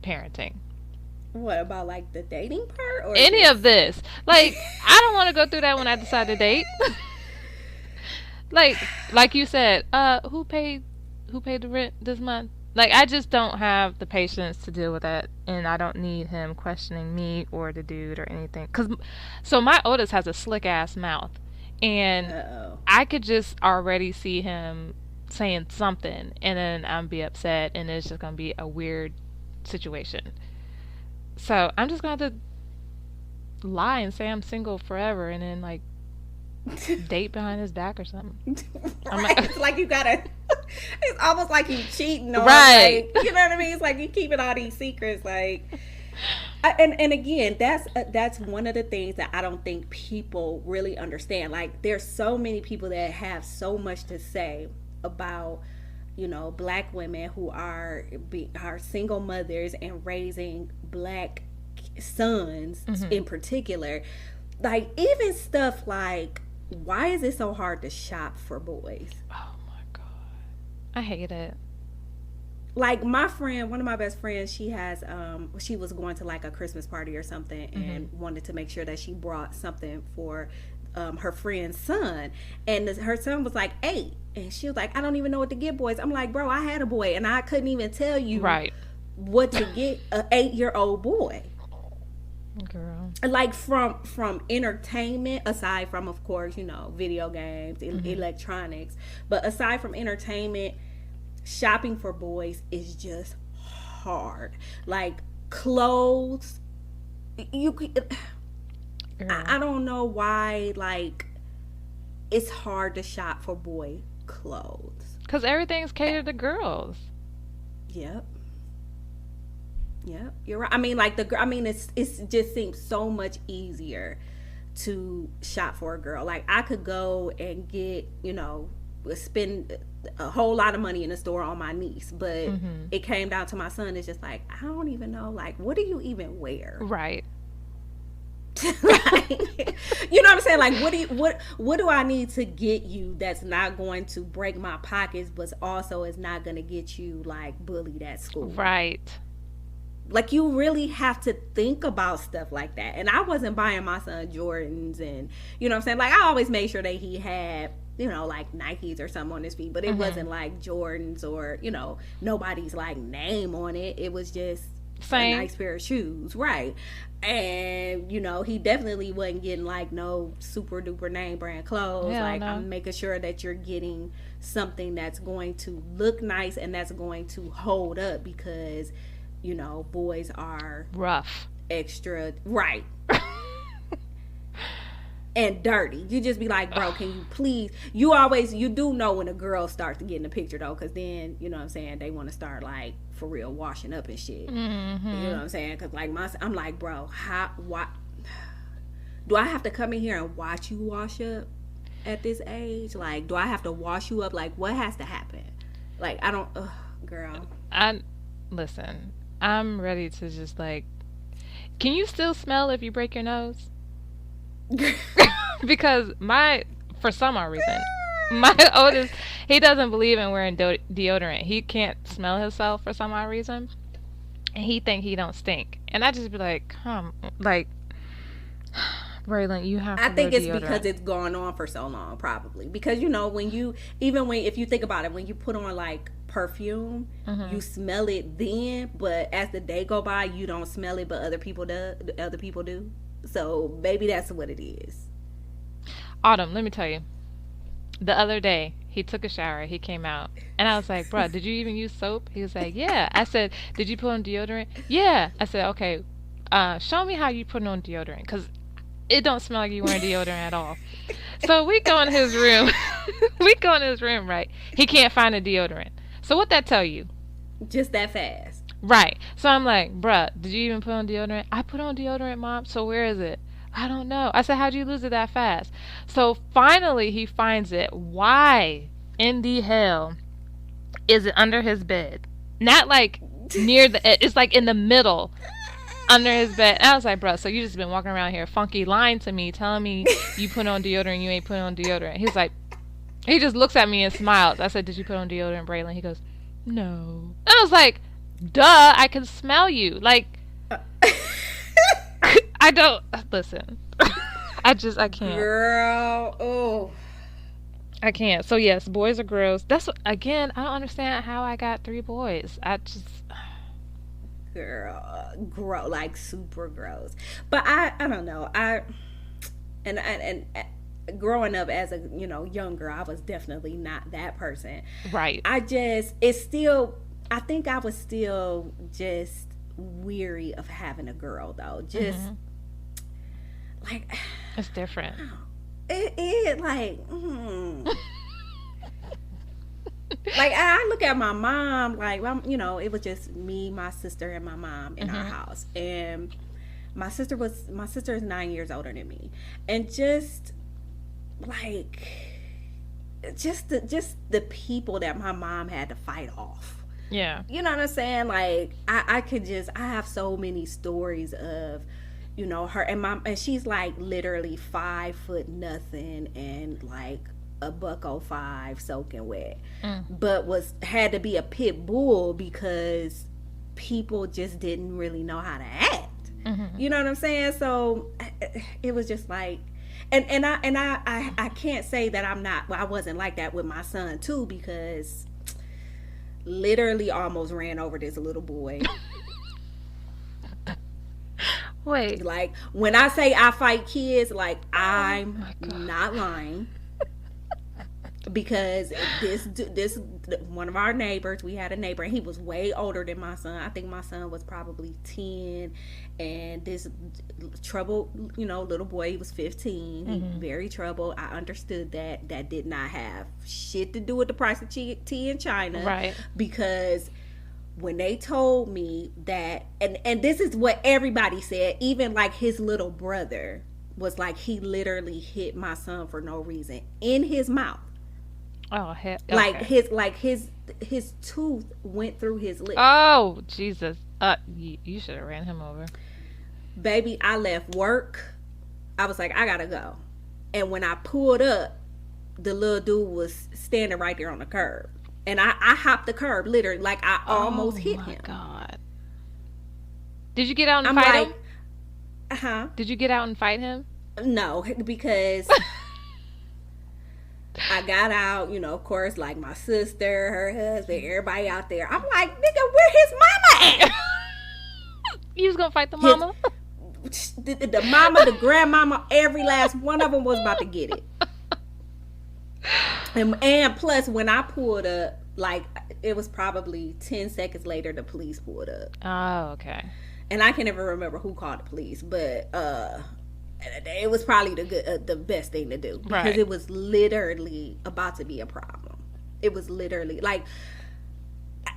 parenting. What about like the dating part or any of this? Like, I don't want to go through that when I decide to date. like you said, who paid the rent this month? Like, I just don't have the patience to deal with that, and I don't need him questioning me or the dude or anything. So my oldest has a slick ass mouth, and I could just already see him saying something, and then I'm be upset, and it's just gonna be a weird situation. So I'm just gonna have to lie and say I'm single forever, and then like date behind his back or something. Right. It's like you gotta. It's almost like you cheating on, right? Like, you know what I mean? It's like you keeping all these secrets, like. And again, that's one of the things that I don't think people really understand. Like, there's so many people that have so much to say about, black women who are single mothers and raising black sons in particular. Like, even stuff like, why is it so hard to shop for boys? Oh my God. I hate it. Like my friend, one of my best friends, she has she was going to like a Christmas party or something and wanted to make sure that she brought something for her friend's son, and her son was like 8, and she was like, I don't even know what to get boys. I'm like, bro, I had a boy and I couldn't even tell you what to get an 8-year-old boy. Girl. Like from entertainment, aside from, of course, you know, video games, electronics, but aside from entertainment, shopping for boys is just hard. Like clothes, I don't know why, like, it's hard to shop for boy clothes. Because everything's catered to girls. Yep, you're right. I mean, like, it's just seems so much easier to shop for a girl. Like, I could go and get, you know, spend a whole lot of money in the store on my niece, but it came down to my son. It's just like, I don't even know, like, what do you even wear? Right. Like, you know what I'm saying? Like, what do I need to get you that's not going to break my pockets, but also is not going to get you like bullied at school? Right. Like, you really have to think about stuff like that. And I wasn't buying my son Jordans, and you know what I'm saying? Like, I always made sure that he had, you know, like Nikes or something on his feet, but it wasn't like Jordans or, you know, nobody's like name on it. It was just a nice pair of shoes, right? And you know, he definitely wasn't getting like no super duper name brand clothes. I'm making sure that you're getting something that's going to look nice and that's going to hold up, because you know, boys are rough, extra, right? And dirty. You just be like, bro, can you please? You do know when a girl starts to get in the picture though, because then, you know what I'm saying, they want to start like for real washing up and shit. You know what I'm saying? Because like I'm like, bro, what do I have to come in here and watch you wash up at this age? Like, do I have to wash you up? Like, what has to happen? Like, I don't, girl. Listen, I'm ready to just like, can you still smell if you break your nose? Because for some odd reason, my oldest, he doesn't believe in wearing deodorant. He can't smell himself for some odd reason, and he think he don't stink. And I just be like, like, Braylon, you have to. I think it's because it's gone on for so long, probably. Because you know, if you think about it, when you put on like perfume, you smell it then, but as the day go by, you don't smell it, but other people do. So maybe that's what it is. Autumn, let me tell you. The other day, he took a shower. He came out. And I was like, bro, did you even use soap? He was like, yeah. I said, did you put on deodorant? Yeah. I said, okay, show me how you put on deodorant. Because it don't smell like you wearing deodorant at all. So we go in his room. Right? He can't find a deodorant. So what that tell you? Just that fast. Right. So I'm like, bruh, did you even put on deodorant? I put on deodorant, Mom. So where is it? I don't know. I said, how'd you lose it that fast? So finally he finds it. Why in the hell is it under his bed? Not like near it's like in the middle under his bed. And I was like, bruh, so you just been walking around here funky lying to me, telling me you put on deodorant, you ain't put on deodorant. He's like, he just looks at me and smiles. I said, did you put on deodorant, Braylon? He goes, no. And I was like, duh, I can smell you. Like, I don't listen. I can't. Girl, oh, I can't. So yes, boys are gross. That's again, I don't understand how I got 3 boys. I just, girl, gross, like super gross. But I don't know. And growing up as a young girl, I was definitely not that person. Right. I think I was still just weary of having a girl though. Just like, it's different. It like like I look at my mom, like, it was just me, my sister, and my mom in our house, and my sister is 9 years older than me, and just like just the people that my mom had to fight off. Yeah. You know what I'm saying? Like, I have so many stories of, you know, her and she's like literally 5 foot nothing and like a $105 soaking wet, but had to be a pit bull because people just didn't really know how to act. You know what I'm saying? So it was just like, and I can't say that I wasn't like that with my son too, because literally almost ran over this little boy. Wait. Like, when I say I fight kids, like, I'm not lying. Because this one of our neighbors, we had a neighbor, and he was way older than my son. I think my son was probably 10, and this troubled, you know, little boy, he was 15. He very troubled. I understood that. That did not have shit to do with the price of tea in China. Right. Because when they told me that, and this is what everybody said, even like his little brother was like, he literally hit my son for no reason in his mouth. Oh, heck. Okay. Like his tooth went through his lip. Oh, Jesus. You should have ran him over. Baby, I left work. I was like, I gotta go. And when I pulled up, the little dude was standing right there on the curb. And I hopped the curb, literally, like I almost hit him. Oh, my God. Did you get out and fight him? Uh-huh. Did you get out and fight him? No, because I got out, you know, of course, like my sister, her husband, everybody out there. I'm like, nigga, where his mama at? You was gonna fight the mama? The mama, the grandmama, every last one of them was about to get it. And plus, when I pulled up, like, it was probably 10 seconds later, the police pulled up. Oh, okay. And I can't even remember who called the police, but it was probably the best thing to do, because right. It was literally about to be a problem. It was literally like,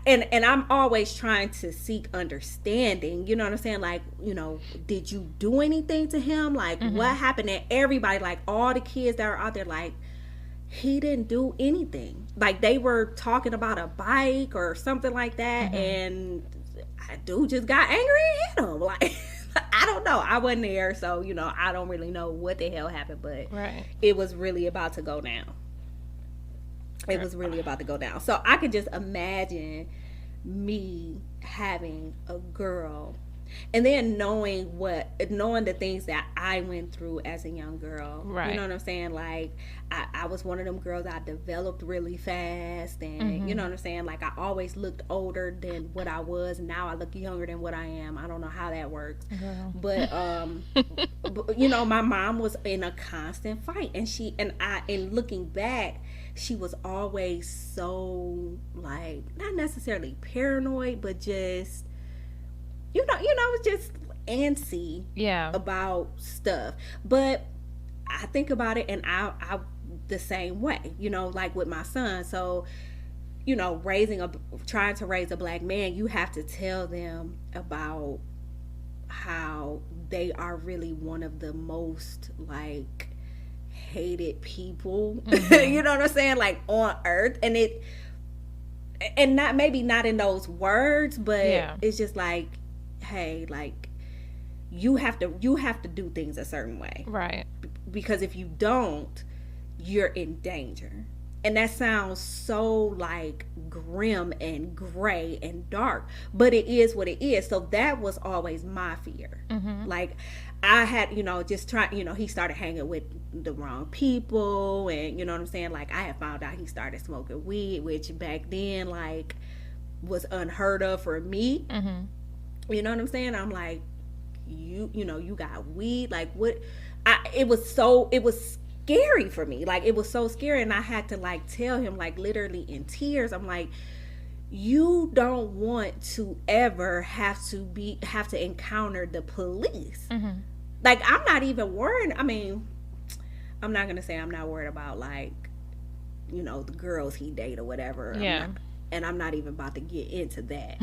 and I'm always trying to seek understanding. You know what I'm saying? Like, you know, did you do anything to him? Like, what happened? And everybody, like all the kids that are out there, like, he didn't do anything. Like, they were talking about a bike or something like that, and a dude just got angry and hit him. Like, I don't know. I wasn't there, so, you know, I don't really know what the hell happened, but it was really about to go down. It was really about to go down. So I could just imagine me having a girl, and then knowing the things that I went through as a young girl. Right. You know what I'm saying? Like, I was one of them girls, I developed really fast, and you know what I'm saying? Like, I always looked older than what I was. Now I look younger than what I am. I don't know how that works. But but, you know, my mom was in a constant fight, and looking back, she was always so, like, not necessarily paranoid, but just, you know, just antsy about stuff. But I think about it, and I the same way, you know, like with my son. So, you know, trying to raise a black man, you have to tell them about how they are really one of the most, like, hated people, you know what I'm saying, like, on earth. And not maybe not in those words, but it's just like, hey, like, you have to do things a certain way, right? Because if you don't, you're in danger. And that sounds so, like, grim and gray and dark, but it is what it is. So that was always my fear. Like, I had, you know, just trying, you know, he started hanging with the wrong people, and, you know what I'm saying, like, I had found out he started smoking weed, which back then, like, was unheard of for me. You know what I'm saying? I'm like, you know, you got weed, like, what? It was scary for me. Like, it was so scary, and I had to, like, tell him, like, literally in tears, I'm like, you don't want to ever have to encounter the police. Like, I'm not even worried. I mean, I'm not gonna say I'm not worried about, like, you know, the girls he date or whatever. I'm not even about to get into that.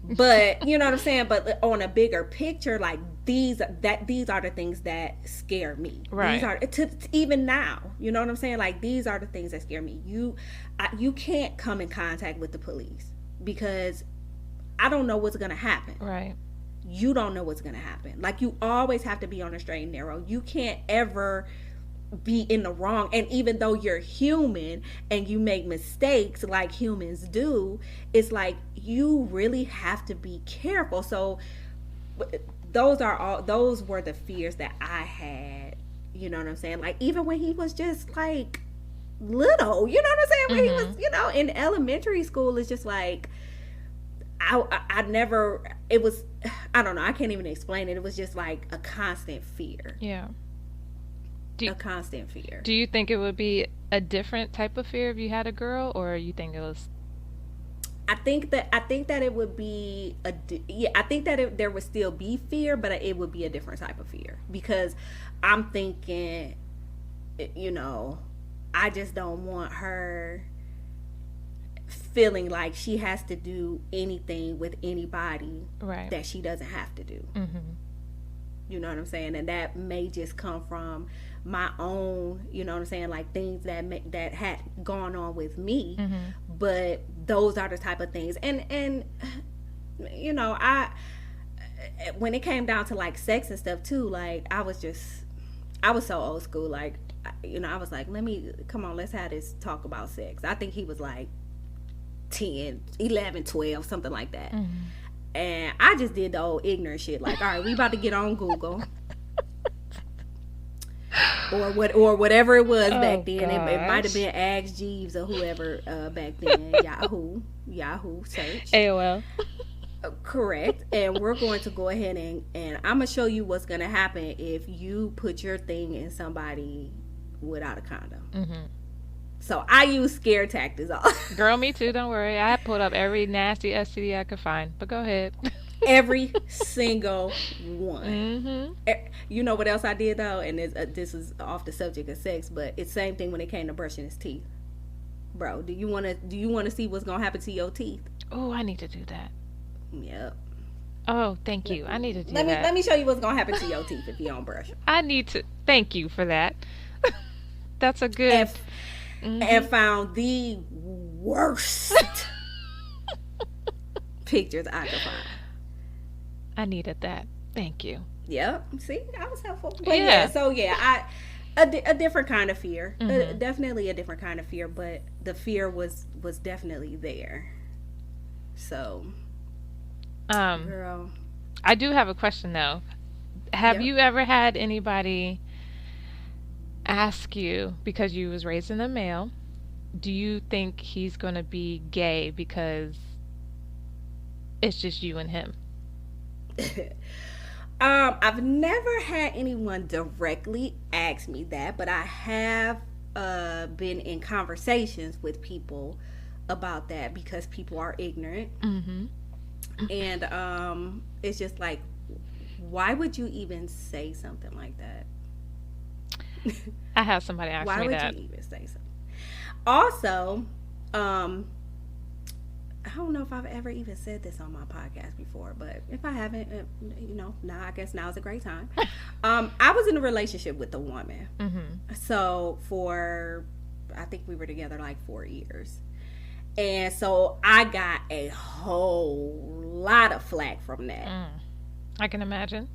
But, you know what I'm saying? But on a bigger picture, like, these are the things that scare me. Right. These are, even now, you know what I'm saying? Like, these are the things that scare me. You can't come in contact with the police, because I don't know what's going to happen. Right. you don't know what's going to happen. Like, you always have to be on a straight and narrow. You can't ever be in the wrong. And even though you're human and you make mistakes like humans do, it's like you really have to be careful. So those were the fears that I had. You know what I'm saying? Like, even when he was just like little, you know what I'm saying? When he was, you know, in elementary school, it's just like, I never, it was, I don't know, I can't even explain it. It was just like a constant fear. Yeah. A constant fear. Do you think it would be a different type of fear if you had a girl, or you think it was? I think that it would be I think that there would still be fear, but it would be a different type of fear, because I'm thinking, you know, I just don't want her feeling like she has to do anything with anybody that she doesn't have to do. You know what I'm saying? And that may just come from my own, you know what I'm saying, like things that had gone on with me. But those are the type of things. And you know, when it came down to like sex and stuff too, like I was so old school. Like, you know, I was like, let's have this talk about sex. I think he was like 10, 11, 12, something like that. And I just did the old ignorant shit. Like, all right, we about to get on Google. or whatever it was back then. It might have been Ask Jeeves or whoever back then. Yahoo search. AOL. Correct. And we're going to go ahead and I'm going to show you what's going to happen if you put your thing in somebody without a condom. So I use scare tactics. Girl, me too. Don't worry. I pulled up every nasty STD I could find. But go ahead. Every single one. You know what else I did though? And this is off the subject of sex, but it's the same thing when it came to brushing his teeth. Bro, do you want to see what's gonna happen to your teeth? Oh, I need to do that. Yep. Oh, thank you. I need to do that. Let me show you what's gonna happen to your teeth if you don't brush them. I need to. Thank you for that. That's a good. And found the worst pictures I could find. I needed that. Thank you. Yep. See, I was helpful. But a different kind of fear. Definitely a different kind of fear, but the fear was definitely there. So, girl, I do have a question though. Have you ever had anybody ask you, because you was raised in a male, do you think he's going to be gay because it's just you and him? I've never had anyone directly ask me that, but I have been in conversations with people about that because people are ignorant. And it's just like, why would you even say something like that? I have somebody ask me that. Why would you even say something? Also, I don't know if I've ever even said this on my podcast before, but if I haven't, you know, I guess now is a great time. I was in a relationship with a woman. So I think we were together like 4 years. And so I got a whole lot of flack from that. I can imagine.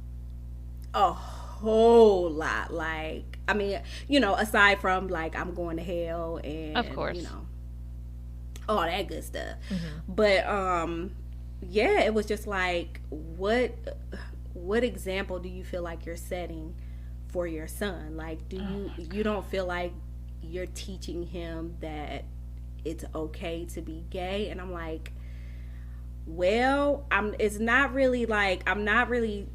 A whole lot. Like, I mean, you know, aside from like I'm going to hell and, of course, you know, all that good stuff. But yeah, it was just like, what example do you feel like you're setting for your son? Like, do you don't feel like you're teaching him that it's okay to be gay? And I'm like, well, I'm not really,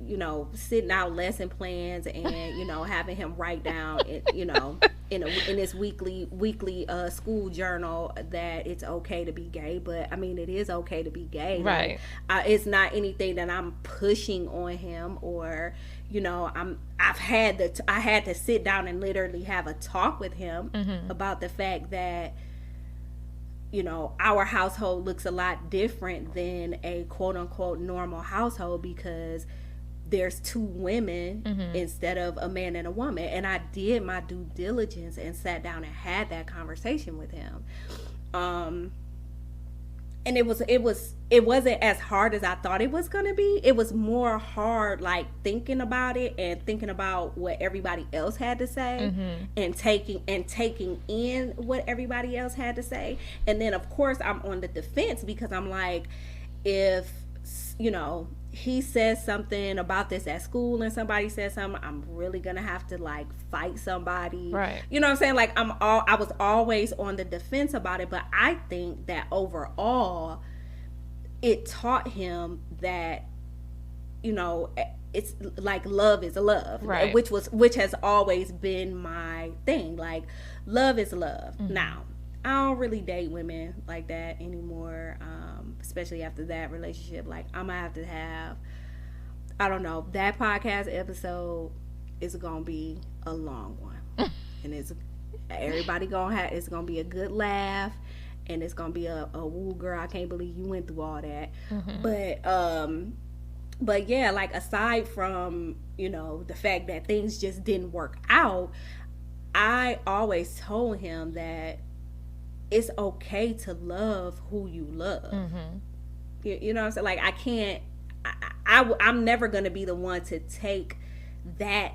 you know, sitting out lesson plans and, you know, having him write down, you know, in his weekly school journal that it's okay to be gay. But I mean, it is okay to be gay, right? Like, it's not anything that I'm pushing on him, or, you know, I had to sit down and literally have a talk with him about the fact that, you know, our household looks a lot different than a quote unquote normal household because there's 2 women instead of a man and a woman. And I did my due diligence and sat down and had that conversation with him. and it wasn't as hard as I thought it was gonna be. It was more hard, like thinking about it and thinking about what everybody else had to say, and taking in what everybody else had to say. And then of course I'm on the defense, because I'm like, if he says something about this at school and somebody says something, I'm really gonna have to like fight somebody, right? You know what I'm saying? Like I was always on the defense about it. But I think that overall it taught him that it's like love is love, right? Which has always been my thing. Like, love is love. Now, I don't really date women like that anymore, especially after that relationship. Like, I'm gonna have to have, I don't know, that podcast episode is gonna be a long one, and it's gonna be a good laugh, and it's gonna be a woo girl, I can't believe you went through all that. But yeah, like, aside from the fact that things just didn't work out, I always told him that it's okay to love who you love. You know what I'm saying? Like, I can't, I'm never going to be the one to take that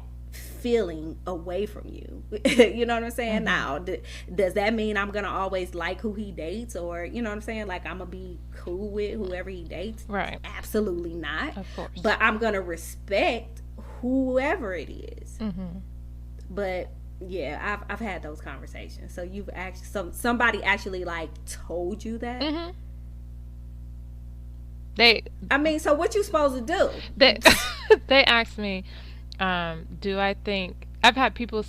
feeling away from you. You know what I'm saying? Now, does that mean I'm going to always like who he dates, or, you know what I'm saying? Like, I'm going to be cool with whoever he dates? Right. Absolutely not. Of course. But I'm going to respect whoever it is. But yeah, I've had those conversations. So you've actually, somebody actually like told you that? So what you supposed to do? They asked me, do I think, I've had people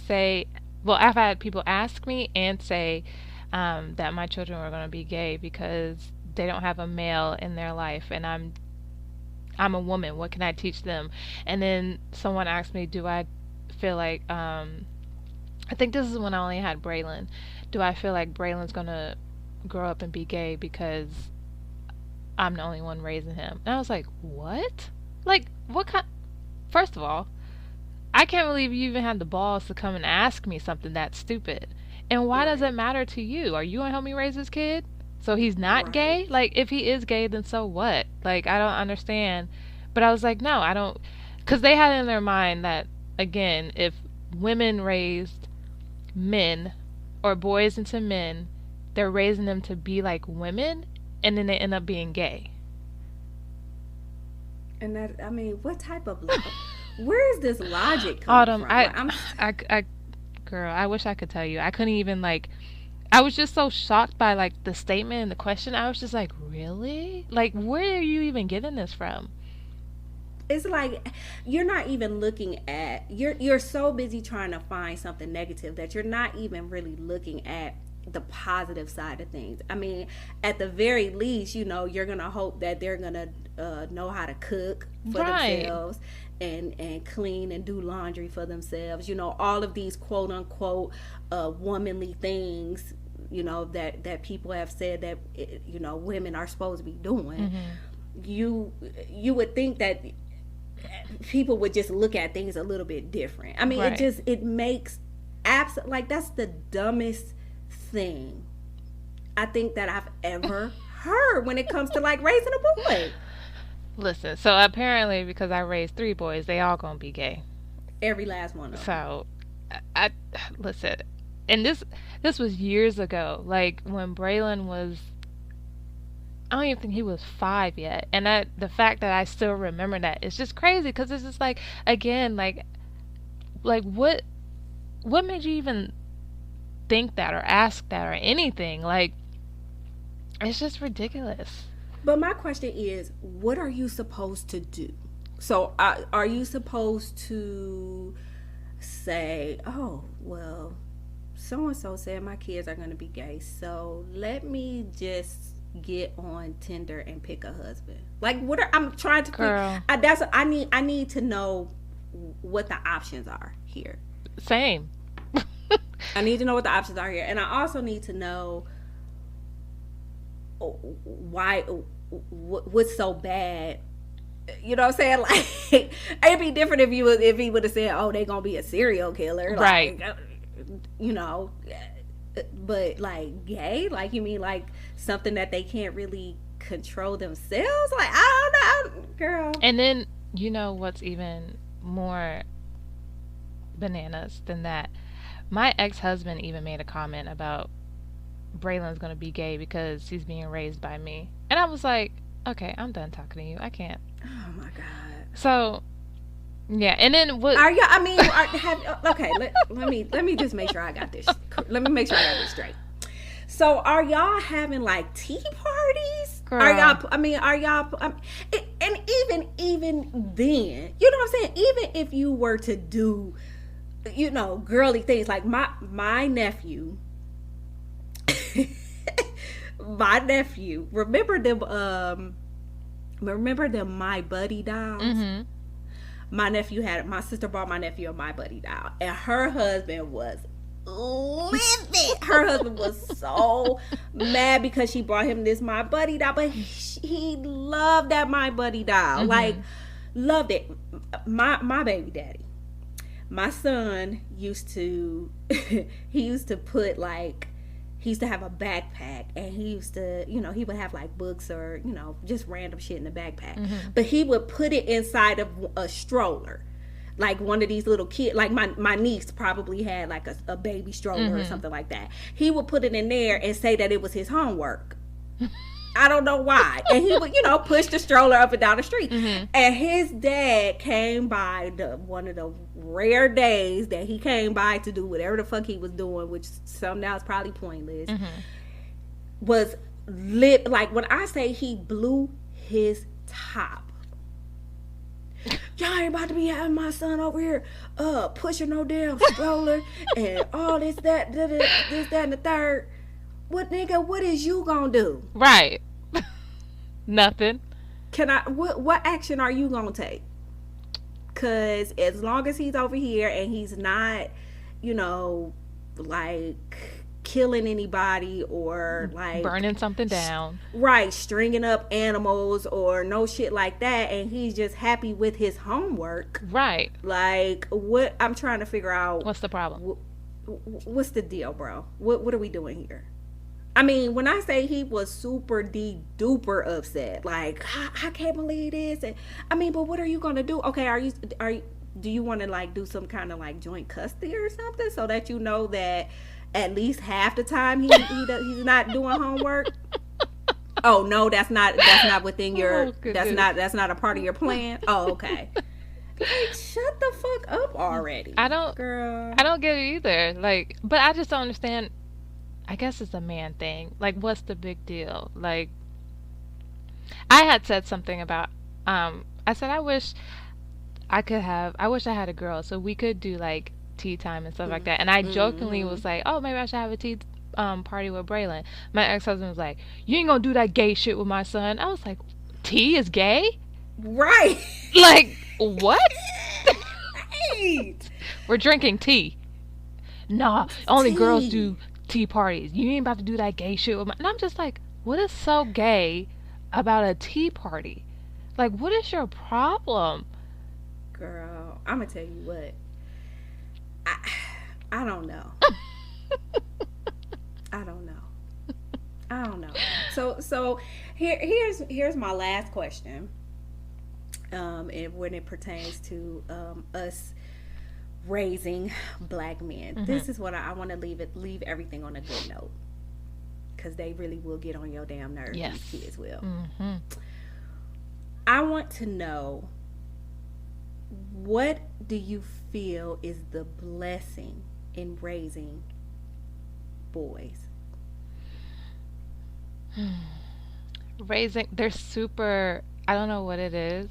ask me and say that my children were going to be gay because they don't have a male in their life, and I'm a woman. What can I teach them? And then someone asked me, do I feel like, I think this is when I only had Braylon, do I feel like Braylon's going to grow up and be gay because I'm the only one raising him? And I was like, what? Like, what kind? First of all, I can't believe you even had the balls to come and ask me something that stupid. And why does it matter to you? Are you going to help me raise this kid? So he's not gay? Like, if he is gay, then so what? Like, I don't understand. But I was like, no, I don't. Because they had in their mind that, again, if women raised men or boys into men, they're raising them to be like women, and then they end up being gay. And that, I mean, what type of where is this logic coming Autumn, from? Girl, I wish I could tell you. I couldn't even, like, I was just so shocked by like the statement and the question. I was just like, really? Like, where are you even getting this from? It's like you're not even looking at, you're so busy trying to find something negative that you're not even really looking at the positive side of things. I mean, at the very least, you're gonna hope that they're gonna know how to cook for themselves and clean and do laundry for themselves. All of these quote unquote womanly things, that people have said that women are supposed to be doing. You would think that people would just look at things a little bit different. I mean, it makes like, that's the dumbest thing I think that I've ever heard when it comes to like raising a boy. Listen, so apparently because I raised 3 boys, they all gonna be gay. Every last one of them. So I listen, and this was years ago, like when Braylon was, I don't even think he was 5 yet. And the fact that I still remember that, it's just crazy, because it's just like, again, like what made you even think that or ask that or anything? Like, it's just ridiculous. But my question is, what are you supposed to do? So are you supposed to say, oh, well, so-and-so said my kids are going to be gay, so let me just get on Tinder and pick a husband? Like, I'm trying to Girl. I need to know what the options are here. Same. I need to know what the options are here, and I also need to know why, what's so bad. You know what I'm saying? Like, it'd be different if he would have said, oh, they gonna be a serial killer, right? Like, but like gay, like, you mean like something that they can't really control themselves. Like, I don't know, girl. And then, you know what's even more bananas than that? My ex-husband even made a comment about Braylon's gonna be gay because he's being raised by me. And I was like, okay, I'm done talking to you. I can't. Oh my God. So, yeah. And then what? Are y'all? I mean, okay. Let me just make sure I got this. Let me make sure I got this straight. So, are y'all having like tea parties? Girl. Are y'all? I mean, are y'all? And even then, you know what I'm saying? Even if you were to do, you know, girly things like my nephew. My nephew, remember them My Buddy dolls? Mm-hmm. My sister bought my nephew a My Buddy doll, and her husband was livid. Her husband was so mad because she bought him this My Buddy doll, but he loved that My Buddy doll. Mm-hmm. Like, loved it. My baby daddy, my son used to he used to put like, he used to have a backpack, and he used to, you know, he would have like books or, you know, just random shit in the backpack. Mm-hmm. But he would put it inside of a stroller. Like one of these little kids, like my niece probably had like a baby stroller Mm-hmm. or something like that. He would put it in there and say that it was his homework. I don't know why. And he would, you know, push the stroller up and down the street. Mm-hmm. And his dad came by one of the rare days that he came by to do whatever the fuck he was doing, which some now is probably pointless, Mm-hmm. was lit. Like, when I say he blew his top. Y'all ain't about to be having my son over here pushing no damn stroller and all this, that, and the third. What, nigga, what is you gonna do? Right. Nothing. What action are you gonna take? Cause as long as he's over here and he's not, you know, like killing anybody or like Burning something down. right, stringing up animals or no shit like that, and he's just happy with his homework. Right. Like, what I'm trying to figure out, What's the problem? what's the deal, bro? What are we doing here? I mean, when I say he was super duper upset, like, I can't believe this, and I mean, but what are you gonna do? Okay, do you want to like do some kind of like joint custody or something so that you know that at least half the time he's not doing homework? Oh no, that's not within your that's not a part of your plan. Oh, okay. Like, shut the fuck up already. Girl. I don't get it either. Like, but I just don't understand. I guess it's a man thing. Like, what's the big deal? Like, I had said something about, I said, I wish I had a girl so we could do like tea time and stuff like that. And I jokingly was like, oh, maybe I should have a tea party with Braylon. My ex-husband was like, you ain't gonna do that gay shit with my son. I was like, tea is gay? Right. Like, what? Right. We're drinking tea. Nah, only girls do tea parties. You ain't about to do that gay shit with my... And I'm just like, what is so gay about a tea party? Like, what is your problem? Girl, I'm gonna tell you what. I don't know. I don't know. So here's my last question. And when it pertains to us raising black men, this is what I want to leave everything on a good note, because they really will get on your damn nerves. Yes. These kids will. I I want to know, what do you feel is the blessing in raising boys? They're super, I don't know what it is,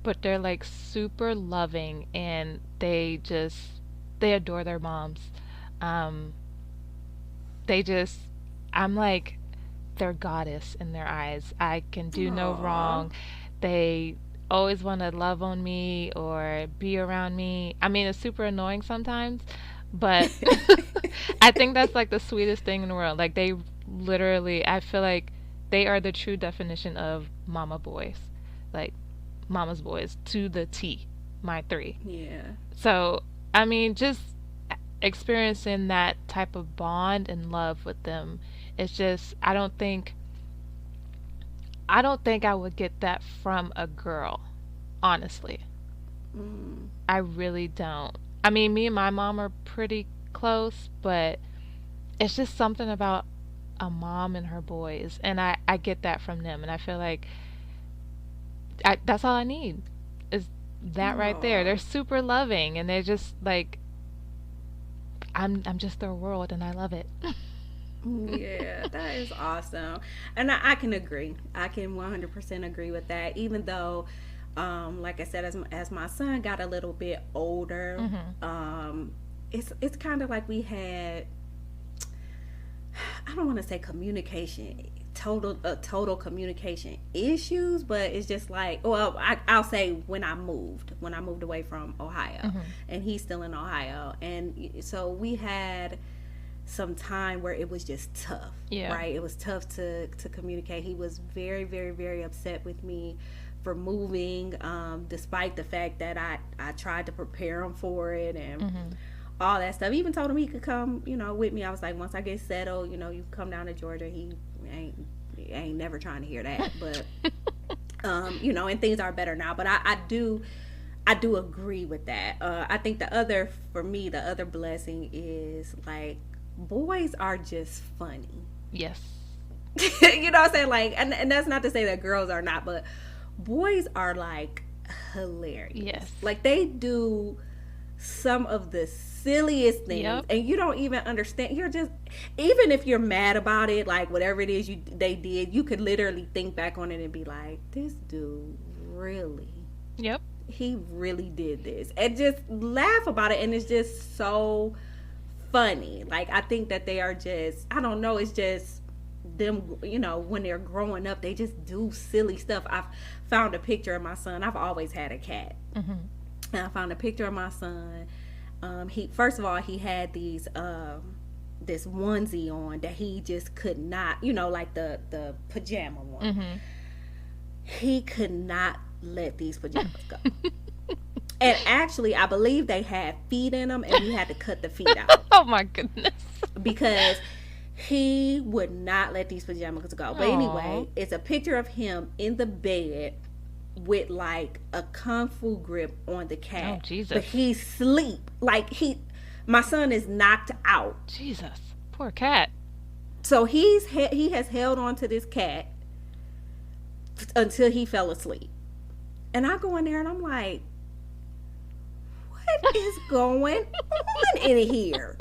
but they're like super loving, and they adore their moms. I'm like their goddess in their eyes. I can do no wrong. They always want to love on me or be around me. I mean, it's super annoying sometimes, but I think that's like the sweetest thing in the world. Like, they literally, I feel like they are the true definition of mama boys. Like, mama's boys to the T, my 3. Yeah. So, I mean, just experiencing that type of bond and love with them, it's just, I don't think I don't think I would get that from a girl, honestly. I really don't. I mean, me and my mom are pretty close, but it's just something about a mom and her boys, and I get that from them, and I feel like that's all I need is that right there. They're super loving, and they're just like, I'm just their world, and I love it. Yeah, that is awesome. And I can agree. I can 100% agree with that. Even though, like I said, as my son got a little bit older, it's kind of like we had, I don't want to say total communication issues, but it's just like, well, I'll say when I moved away from Ohio, and he's still in Ohio, and so we had some time where it was just tough. Right, it was tough to communicate. He was very, very, very upset with me for moving, despite the fact that I tried to prepare him for it and all that stuff. Even told him he could come, with me. I was like, once I get settled, you come down to Georgia. He ain't never trying to hear that, but and things are better now. But I do agree with that. I think the other blessing is, like, boys are just funny. Yes. You know what I'm saying? Like, and that's not to say that girls are not, but boys are, like, hilarious. Yes. Like, they do some of the silliest things, and you don't even understand. You're just, even if you're mad about it, like whatever it is they did, you could literally think back on it and be like, this dude really, he really did this, and just laugh about it. And it's just so funny. Like, I think that they are just, I don't know, it's just them, when they're growing up, they just do silly stuff. I've found a picture of my son. I've always had a cat. And I found a picture of my son. He had these this onesie on that he just could not, like the pajama one. He could not let these pajamas go. And actually, I believe they had feet in them, and we had to cut the feet out. Oh my goodness! Because he would not let these pajamas go. But anyway, it's a picture of him in the bed with, like, a kung fu grip on the cat. Oh, Jesus. But he's asleep. Like, my son is knocked out. Jesus. Poor cat. So he has held on to this cat until he fell asleep. And I go in there and I'm like, what is going on in here?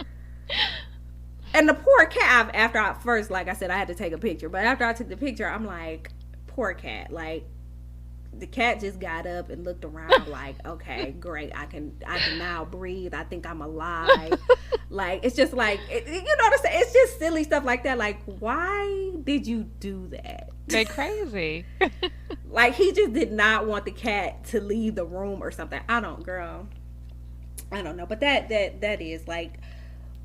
And the poor cat, after I first, like I said, I had to take a picture. But after I took the picture, I'm like, poor cat. Like, the cat just got up and looked around like, okay, great, I can now breathe. I think I'm alive. Like, it's just like, you know what I'm saying? It's just silly stuff like that. Like, why did you do that? They're crazy. Like, he just did not want the cat to leave the room or something. I don't know. But that is like,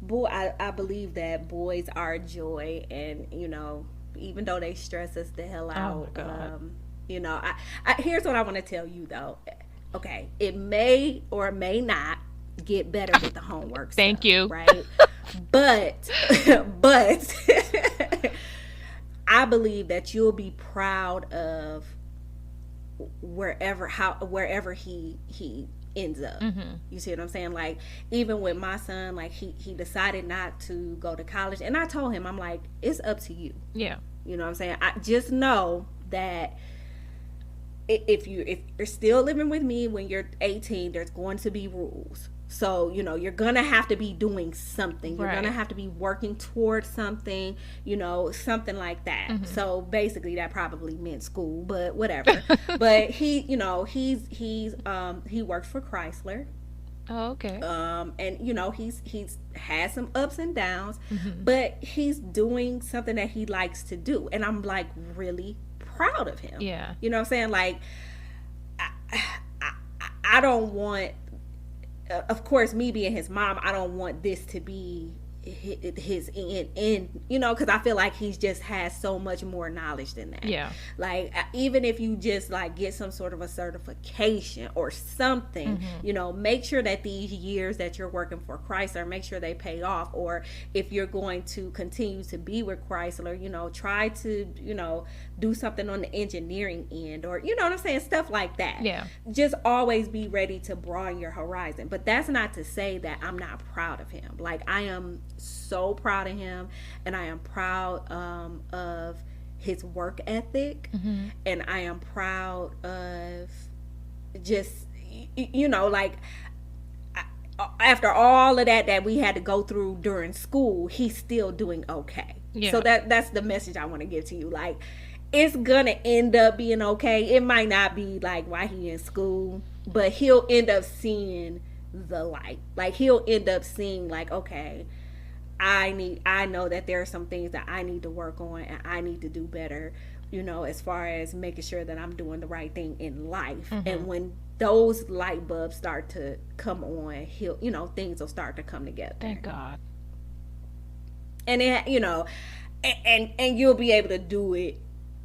boy, I believe that boys are a joy, and even though they stress us the hell out. Oh my God. Here's what I want to tell you, though. Okay, it may or may not get better with the homework. Thank stuff, you. Right? But I believe that you'll be proud of wherever he ends up. You see what I'm saying? Like, even with my son, like, he decided not to go to college, and I told him, I'm like, it's up to you. Yeah. You know what I'm saying? I just know that if you're still living with me when you're 18, there's going to be rules. So, you're going to have to be doing something. You're going to have to be working towards something, something like that. So basically that probably meant school, but whatever. But he works for Chrysler. Oh, okay. And he's had some ups and downs, but he's doing something that he likes to do. And I'm, like, really proud of him. Yeah. You know what I'm saying? Like, I don't want, of course, me being his mom, I don't want this to be his in you know, because I feel like he's just has so much more knowledge than that. Yeah. Like, even if you just like get some sort of a certification or something, you know, make sure that these years that you're working for Chrysler, make sure they pay off. Or if you're going to continue to be with Chrysler, you know, try to, you know, do something on the engineering end, or, you know what I'm saying, stuff like that. Yeah. Just always be ready to broaden your horizon. But that's not to say that I'm not proud of him. Like, I am so proud of him, and I am proud of his work ethic, and I am proud of just, you know, like, after all of that we had to go through during school, he's still doing okay. Yeah. So that's the message I want to give to you. Like, it's gonna end up being okay. It might not be like while he in school, but he'll end up seeing the light. Like, he'll end up seeing, like, okay, I know that there are some things that I need to work on, and I need to do better, you know, as far as making sure that I'm doing the right thing in life. And when those light bulbs start to come on, he'll, you know, things will start to come together. Thank God. And it, you know, and you'll be able to do it,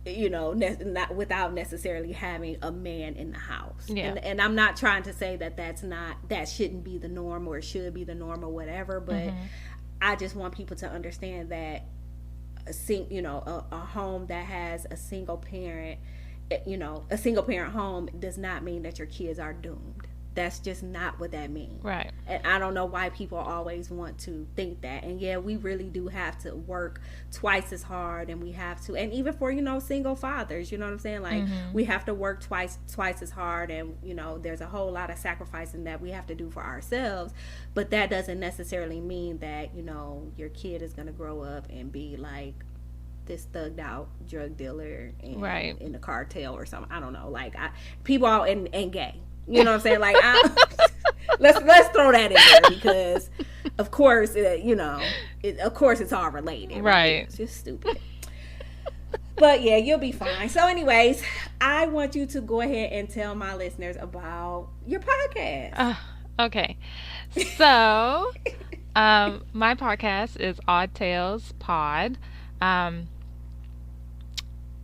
you know, not without necessarily having a man in the house. Yeah. And I'm not trying to say that that shouldn't be the norm, or it should be the norm, or whatever, but I just want people to understand that a home that has a single parent, you know, a single parent home does not mean that your kids are doomed. That's just not what that means. Right. And I don't know why people always want to think that. And yeah, we really do have to work twice as hard, and we have to, and even for, you know, single fathers, you know what I'm saying? Like, we have to work twice as hard, and, you know, there's a whole lot of sacrificing that we have to do for ourselves. But that doesn't necessarily mean that, you know, your kid is going to grow up and be like this thugged out drug dealer in the cartel or something. I don't know. Like, people are and gay. You know what I'm saying? Like, let's throw that in there, because, of course, you know, of course it's all related. Right. It's just stupid. But yeah, you'll be fine. So, anyways, I want you to go ahead and tell my listeners about your podcast. Okay. So, my podcast is Odd Tales Pod.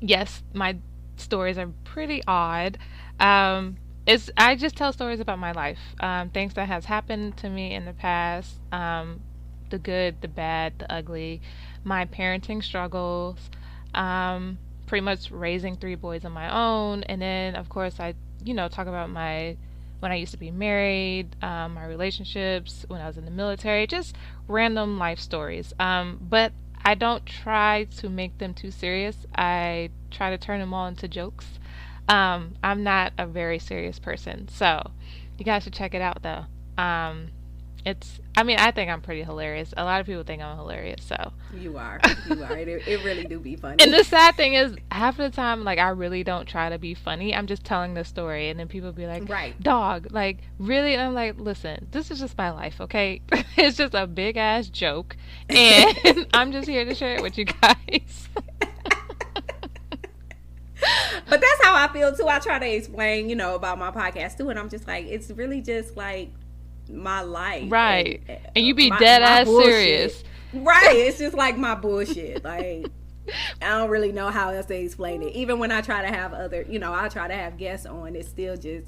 Yes, my stories are pretty odd. I just tell stories about my life, things that has happened to me in the past, the good, the bad, the ugly, my parenting struggles, pretty much raising 3 boys on my own, and then, of course, I, you know, talk about when I used to be married, my relationships, when I was in the military, just random life stories, but I don't try to make them too serious. I try to turn them all into jokes. I'm not a very serious person, so you guys should check it out, though. I think I'm pretty hilarious. A lot of people think I'm hilarious, so. You are. It really do be funny. And the sad thing is, half of the time, like, I really don't try to be funny. I'm just telling the story, and then people be like, right, dog, like, really? And I'm like, listen, this is just my life, okay? It's just a big-ass joke, and I'm just here to share it with you guys. But that's how I feel too. I try to explain, you know, about my podcast too, and I'm just like, it's really just like my life, right? And you be dead ass serious, right? It's just like my bullshit. Like, I don't really know how else to explain it. Even when I try to have I try to have guests on, it's still just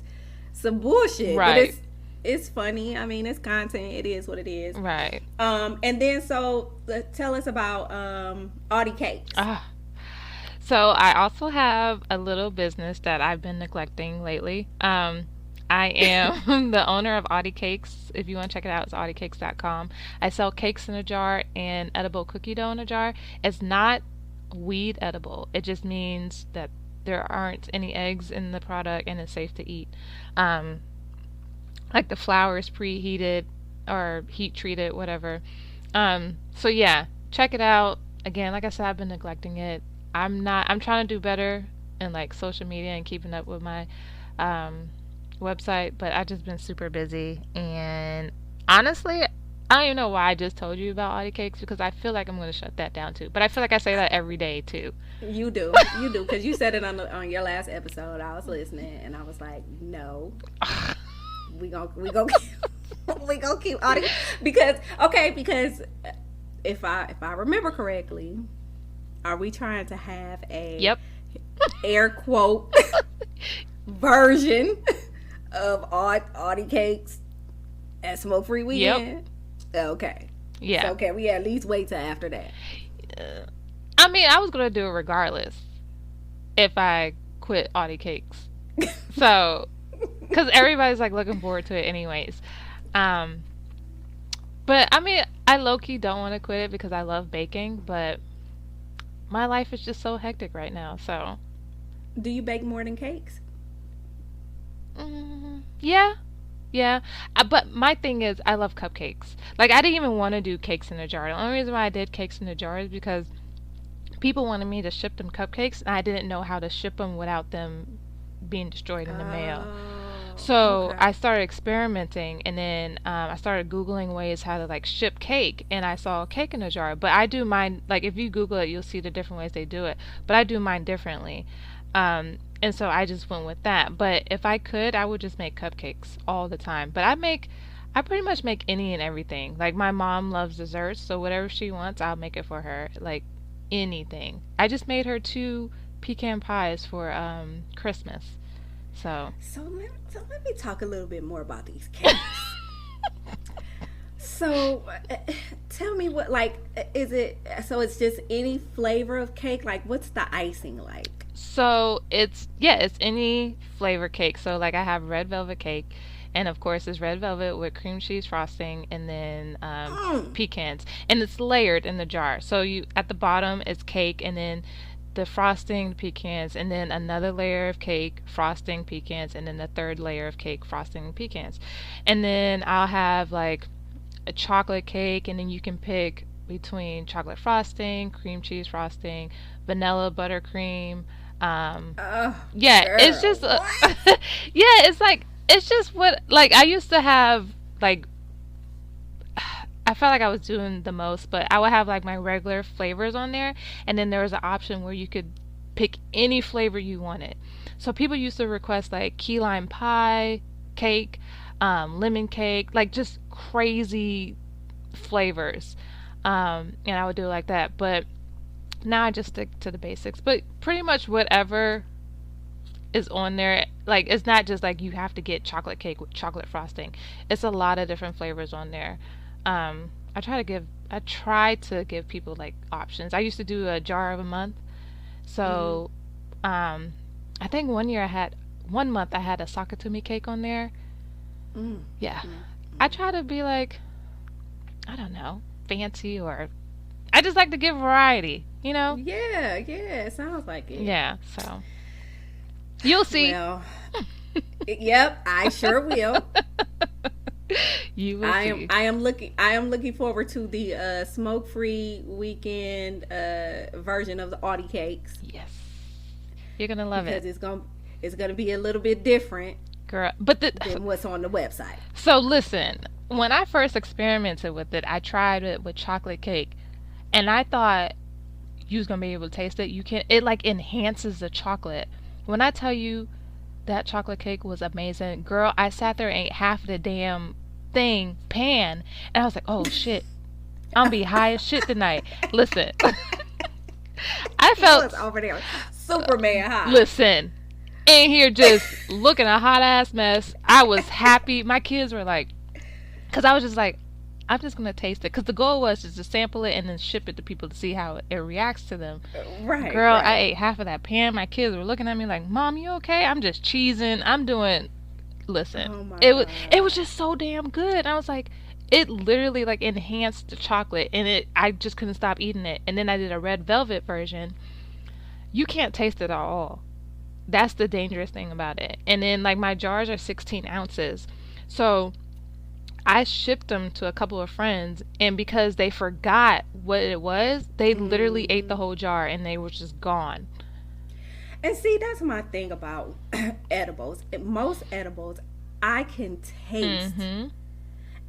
some bullshit, right? But it's funny. I mean, it's content. It is what it is, right? And then tell us about Audi Cakes. So I also have a little business that I've been neglecting lately. I am the owner of Audi Cakes. If you want to check it out, it's audicakes.com. I sell cakes in a jar and edible cookie dough in a jar. It's not weed edible. It just means that there aren't any eggs in the product and it's safe to eat. Like the flour is preheated or heat treated, whatever. So yeah, check it out. Again, like I said, I've been neglecting it. I'm trying to do better in like social media and keeping up with my website, but I've just been super busy. And honestly, I don't even know why I just told you about Audi Cakes, because I feel like I'm going to shut that down too. But I feel like I say that every day too. You do, because you said it on your last episode. I was listening and I was like, no, we gonna keep Audi, because if I remember correctly, are we trying to have a Yep. air quote version of Audi cakes at Smoke Free Weekend? Yep. Okay. Yeah. So can we at least wait till after that? I mean, I was gonna do it regardless if I quit Audi cakes. So, because everybody's like looking forward to it anyways. But I mean, I low-key don't want to quit it because I love baking, but my life is just so hectic right now, so. Do you bake more than cakes? Yeah. But my thing is, I love cupcakes. Like, I didn't even want to do cakes in a jar. The only reason why I did cakes in a jar is because people wanted me to ship them cupcakes, and I didn't know how to ship them without them being destroyed in the mail. So I started experimenting, and then I started Googling ways how to like ship cake, and I saw cake in a jar. But I do mine, like if you Google it, you'll see the different ways they do it. But I do mine differently. And so I just went with that. But if I could, I would just make cupcakes all the time. But I pretty much make any and everything. Like my mom loves desserts, so whatever she wants, I'll make it for her. Like anything. I just made her 2 pecan pies for Christmas. So let me talk a little bit more about these cakes. So tell me what, like, is it, so it's just any flavor of cake? Like, what's the icing like? So it's any flavor cake. So like I have red velvet cake, and of course it's red velvet with cream cheese frosting, and then pecans, and it's layered in the jar. So you at the bottom it's cake, and then the frosting, pecans, and then another layer of cake, frosting, pecans, and then the third layer of cake, frosting, pecans. And then I'll have like a chocolate cake, and then you can pick between chocolate frosting, cream cheese frosting, vanilla buttercream. Girl, It's just it's like, it's just what, like I used to have, like I felt like I was doing the most, but I would have like my regular flavors on there, and then there was an option where you could pick any flavor you wanted. So people used to request like key lime pie cake, lemon cake, like just crazy flavors, and I would do it like that. But now I just stick to the basics. But pretty much whatever is on there, like it's not just like you have to get chocolate cake with chocolate frosting. It's a lot of different flavors on there. I try to give people like options. I used to do a jar of a month. So I think one month I had a Sakatumi cake on there. Yeah. I try to be like, I don't know, fancy, or I just like to give variety, you know? Yeah, it sounds like it. Yeah, so you'll see. Well, yep, I sure will. You will see. I am looking forward to the Smoke Free Weekend version of the Audi cakes. Yes, you're gonna love it because it's gonna be a little bit different, girl. But than what's on the website. So listen, when I first experimented with it, I tried it with chocolate cake, and I thought you was gonna be able to taste it. It like enhances the chocolate. When I tell you that chocolate cake was amazing, girl, I sat there and ate half of the damn pan, and I was like, oh shit, I'm gonna be high as shit tonight. Listen, I felt over there Superman high. Listen, in here just looking a hot ass mess. I was happy. My kids were like, because I was just like, I'm just gonna taste it, because the goal was just to sample it and then ship it to people to see how it reacts to them. Right, girl, right. I ate half of that pan. My kids were looking at me like, Mom, you okay? I'm just cheesing. I'm doing. Listen, it was just so damn good. I was like, it literally like enhanced the chocolate, and I just couldn't stop eating it. And then I did a red velvet version. You can't taste it at all. That's the dangerous thing about it. And then like my jars are 16 ounces, so I shipped them to a couple of friends, and because they forgot what it was, they literally ate the whole jar, and they were just gone. And see, that's my thing about edibles. Most edibles, I can taste,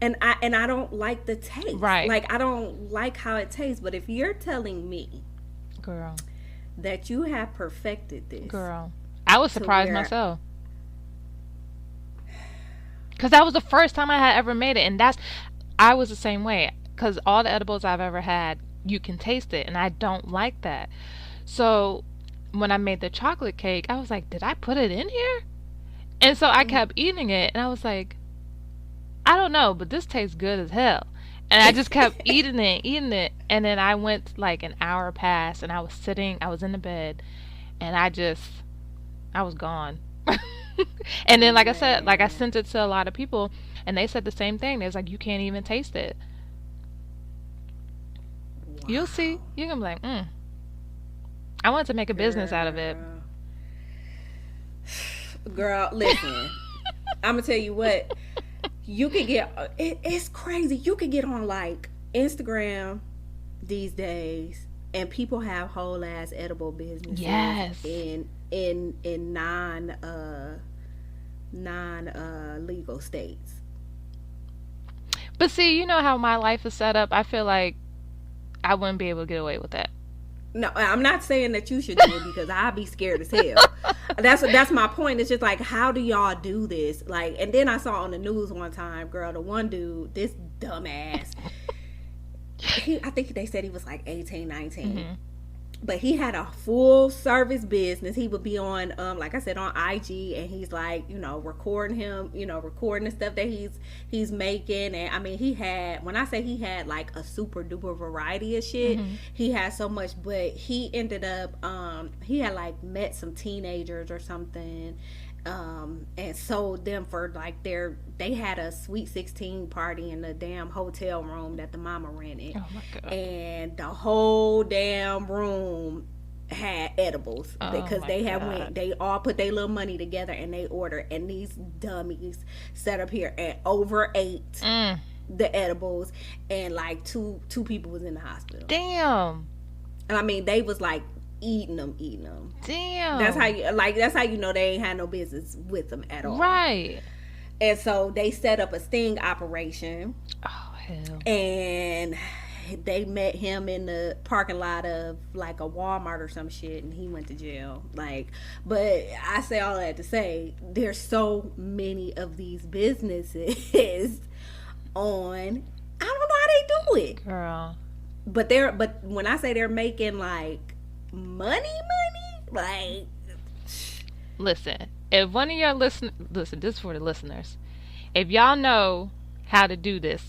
and I don't like the taste. Right. Like I don't like how it tastes. But if you're telling me, girl, that you have perfected this, girl, I was surprised myself. Because that was the first time I had ever made it, and I was the same way. because all the edibles I've ever had, you can taste it, and I don't like that. So when I made the chocolate cake, I was like, did I put it in here? And so I kept eating it, and I was like, I don't know, but this tastes good as hell. And I just kept eating it, and then I went like an hour past, and I was in the bed, and I was gone. And then, like I said, like I sent it to a lot of people, and they said the same thing. They was like, you can't even taste it. Wow. You'll see. You're gonna be like, I wanted to make a business out of it. Girl, listen. I'm gonna tell you what. You could get it's crazy. You could get on like Instagram these days, and people have whole ass edible businesses. Yes. In non legal states. But see, you know how my life is set up. I feel like I wouldn't be able to get away with that. No, I'm not saying that you should do it, because I'd be scared as hell. That's my point. It's just like, how do y'all do this? Like, and then I saw on the news one time, girl, the one dude, this dumbass, I think they said he was like 18, 19. Mm-hmm. But he had a full service business. He would be on, like I said, on IG, and he's like, recording the stuff that he's making. And I mean, when I say he had like a super duper variety of shit, mm-hmm. he had so much, but he ended up, he had like met some teenagers or something, and sold them for like they had a Sweet 16 party in the damn hotel room that the mama rented. Oh my God. And the whole damn room had edibles, because they all put their little money together and they ordered, and these dummies sat up here and overate the edibles, and like two people was in the hospital. Damn. And I mean, they was like eating them. Damn. That's how you know they ain't had no business with them at all. Right. And so they set up a sting operation. Oh hell. And they met him in the parking lot of like a Walmart or some shit, and he went to jail. Like, but I say all that to say, there's so many of these businesses on. I don't know how they do it, girl. But when I say they're making like money, like, listen, if one of your listen, this is for the listeners. If y'all know how to do this,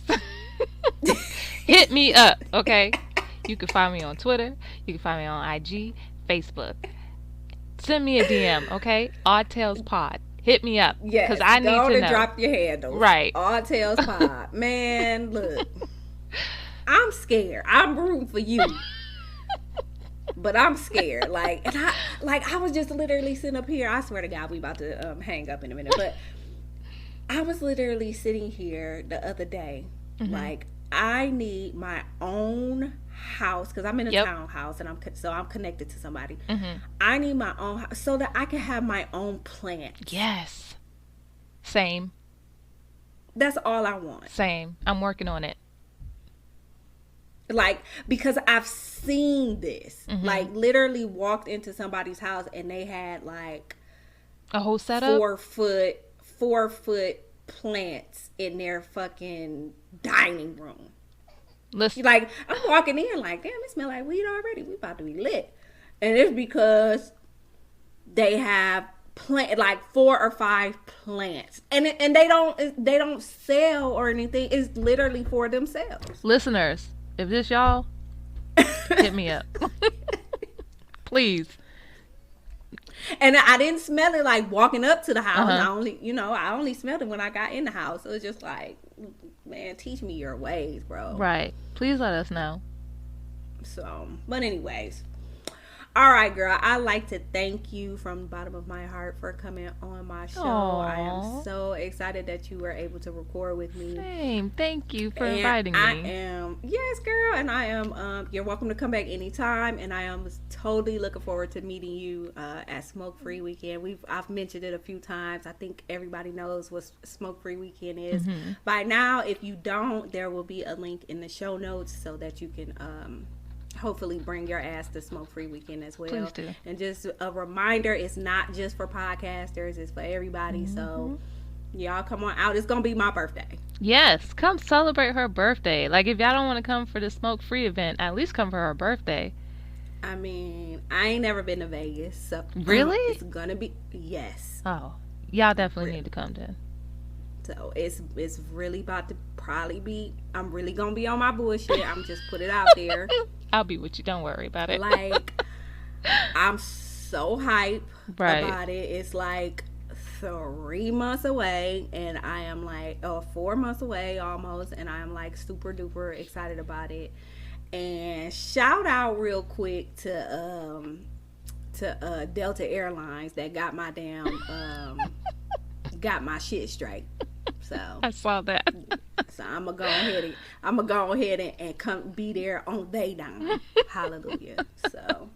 hit me up, okay? You can find me on Twitter. You can find me on IG, Facebook. Send me a DM, okay? Odd Tales Pod. Hit me up. Yes, because I need to know. Drop your handles. Right. Odd Tales Pod. Man, look. I'm scared. I'm rooting for you. But I'm scared. Like, and I was just literally sitting up here. I swear to God, we about to hang up in a minute. But I was literally sitting here the other day. Mm-hmm. Like, I need my own house, because I'm in a townhouse, and I'm connected to somebody. Mm-hmm. I need my own house so that I can have my own plant. Yes. Same. That's all I want. Same. I'm working on it. Like, because I've seen this. Mm-hmm. Like, literally walked into somebody's house and they had like a whole setup, 4 foot plants in their fucking dining room. Listen, like, I'm walking in like, damn, it smell like weed already. We about to be lit. And it's because they have like 4 or 5 plants, and they don't sell or anything. It's literally for themselves. Listeners, if this y'all, hit me up. Please. And I didn't smell it like walking up to the house. Uh-huh. I only smelled it when I got in the house. So it's just like, man, teach me your ways, bro. Right. Please let us know. So, but anyways. All right, girl. I'd like to thank you from the bottom of my heart for coming on my show. Aww. I am so excited that you were able to record with me. Same. Thank you for inviting me. Yes, girl. And I am, you're welcome to come back anytime. And I am totally looking forward to meeting you at Smoke Free Weekend. I've mentioned it a few times. I think everybody knows what Smoke Free Weekend is. Mm-hmm. By now, if you don't, there will be a link in the show notes so that you can, hopefully bring your ass to Smoke Free Weekend as well. Please do. And just a reminder, it's not just for podcasters, it's for everybody. Mm-hmm. So Y'all come on out. It's gonna be my birthday. Yes, come celebrate her birthday. Like, if y'all don't want to come for the smoke-free event, at least come for her birthday. I mean, I ain't never been to Vegas, so Really? it's gonna be yes. Oh, y'all definitely need to come then. So it's really about to probably be. I'm really gonna be on my bullshit. I'm just put it out there. I'll be with you. Don't worry about it. Like, I'm so hype Right. about it. It's like 3 months away, and I am like 4 months away almost, and I am like super duper excited about it. And shout out real quick to Delta Airlines that got my damn got my shit straight. So I saw that. so I'm gonna go ahead and come be there on they dime. Hallelujah. So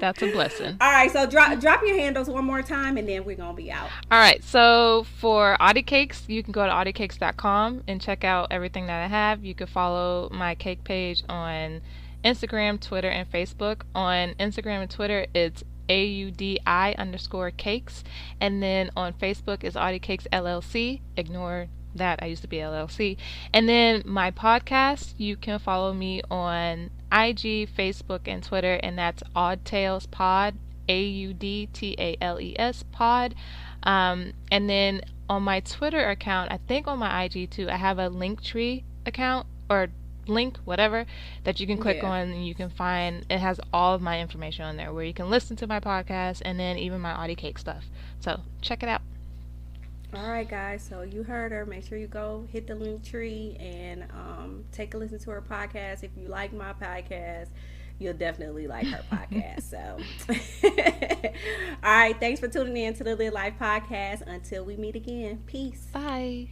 That's a blessing. all right, so drop your handles one more time, and then we're gonna be out. All right, so for Audi Cakes, you can go to audicakes.com and check out everything that I have. You can follow my cake page on Instagram, Twitter, and Facebook. On Instagram and Twitter, it's AUDI_cakes. And then on Facebook is Audi Cakes LLC. Ignore that, I used to be LLC. And then my podcast, you can follow me on IG, Facebook, and Twitter, and that's Odd Tales Pod, AUDTALES Pod. And then on my Twitter account, I think on my IG too, I have a Linktree account or link, whatever, that you can click on, and you can find, it has all of my information on there where you can listen to my podcast and then even my Audi Cake stuff. So check it out. All right, guys. So you heard her. Make sure you go hit the link tree and take a listen to her podcast. If you like my podcast, you'll definitely like her podcast. So, all right. Thanks for tuning in to the Live Life podcast. Until we meet again. Peace. Bye.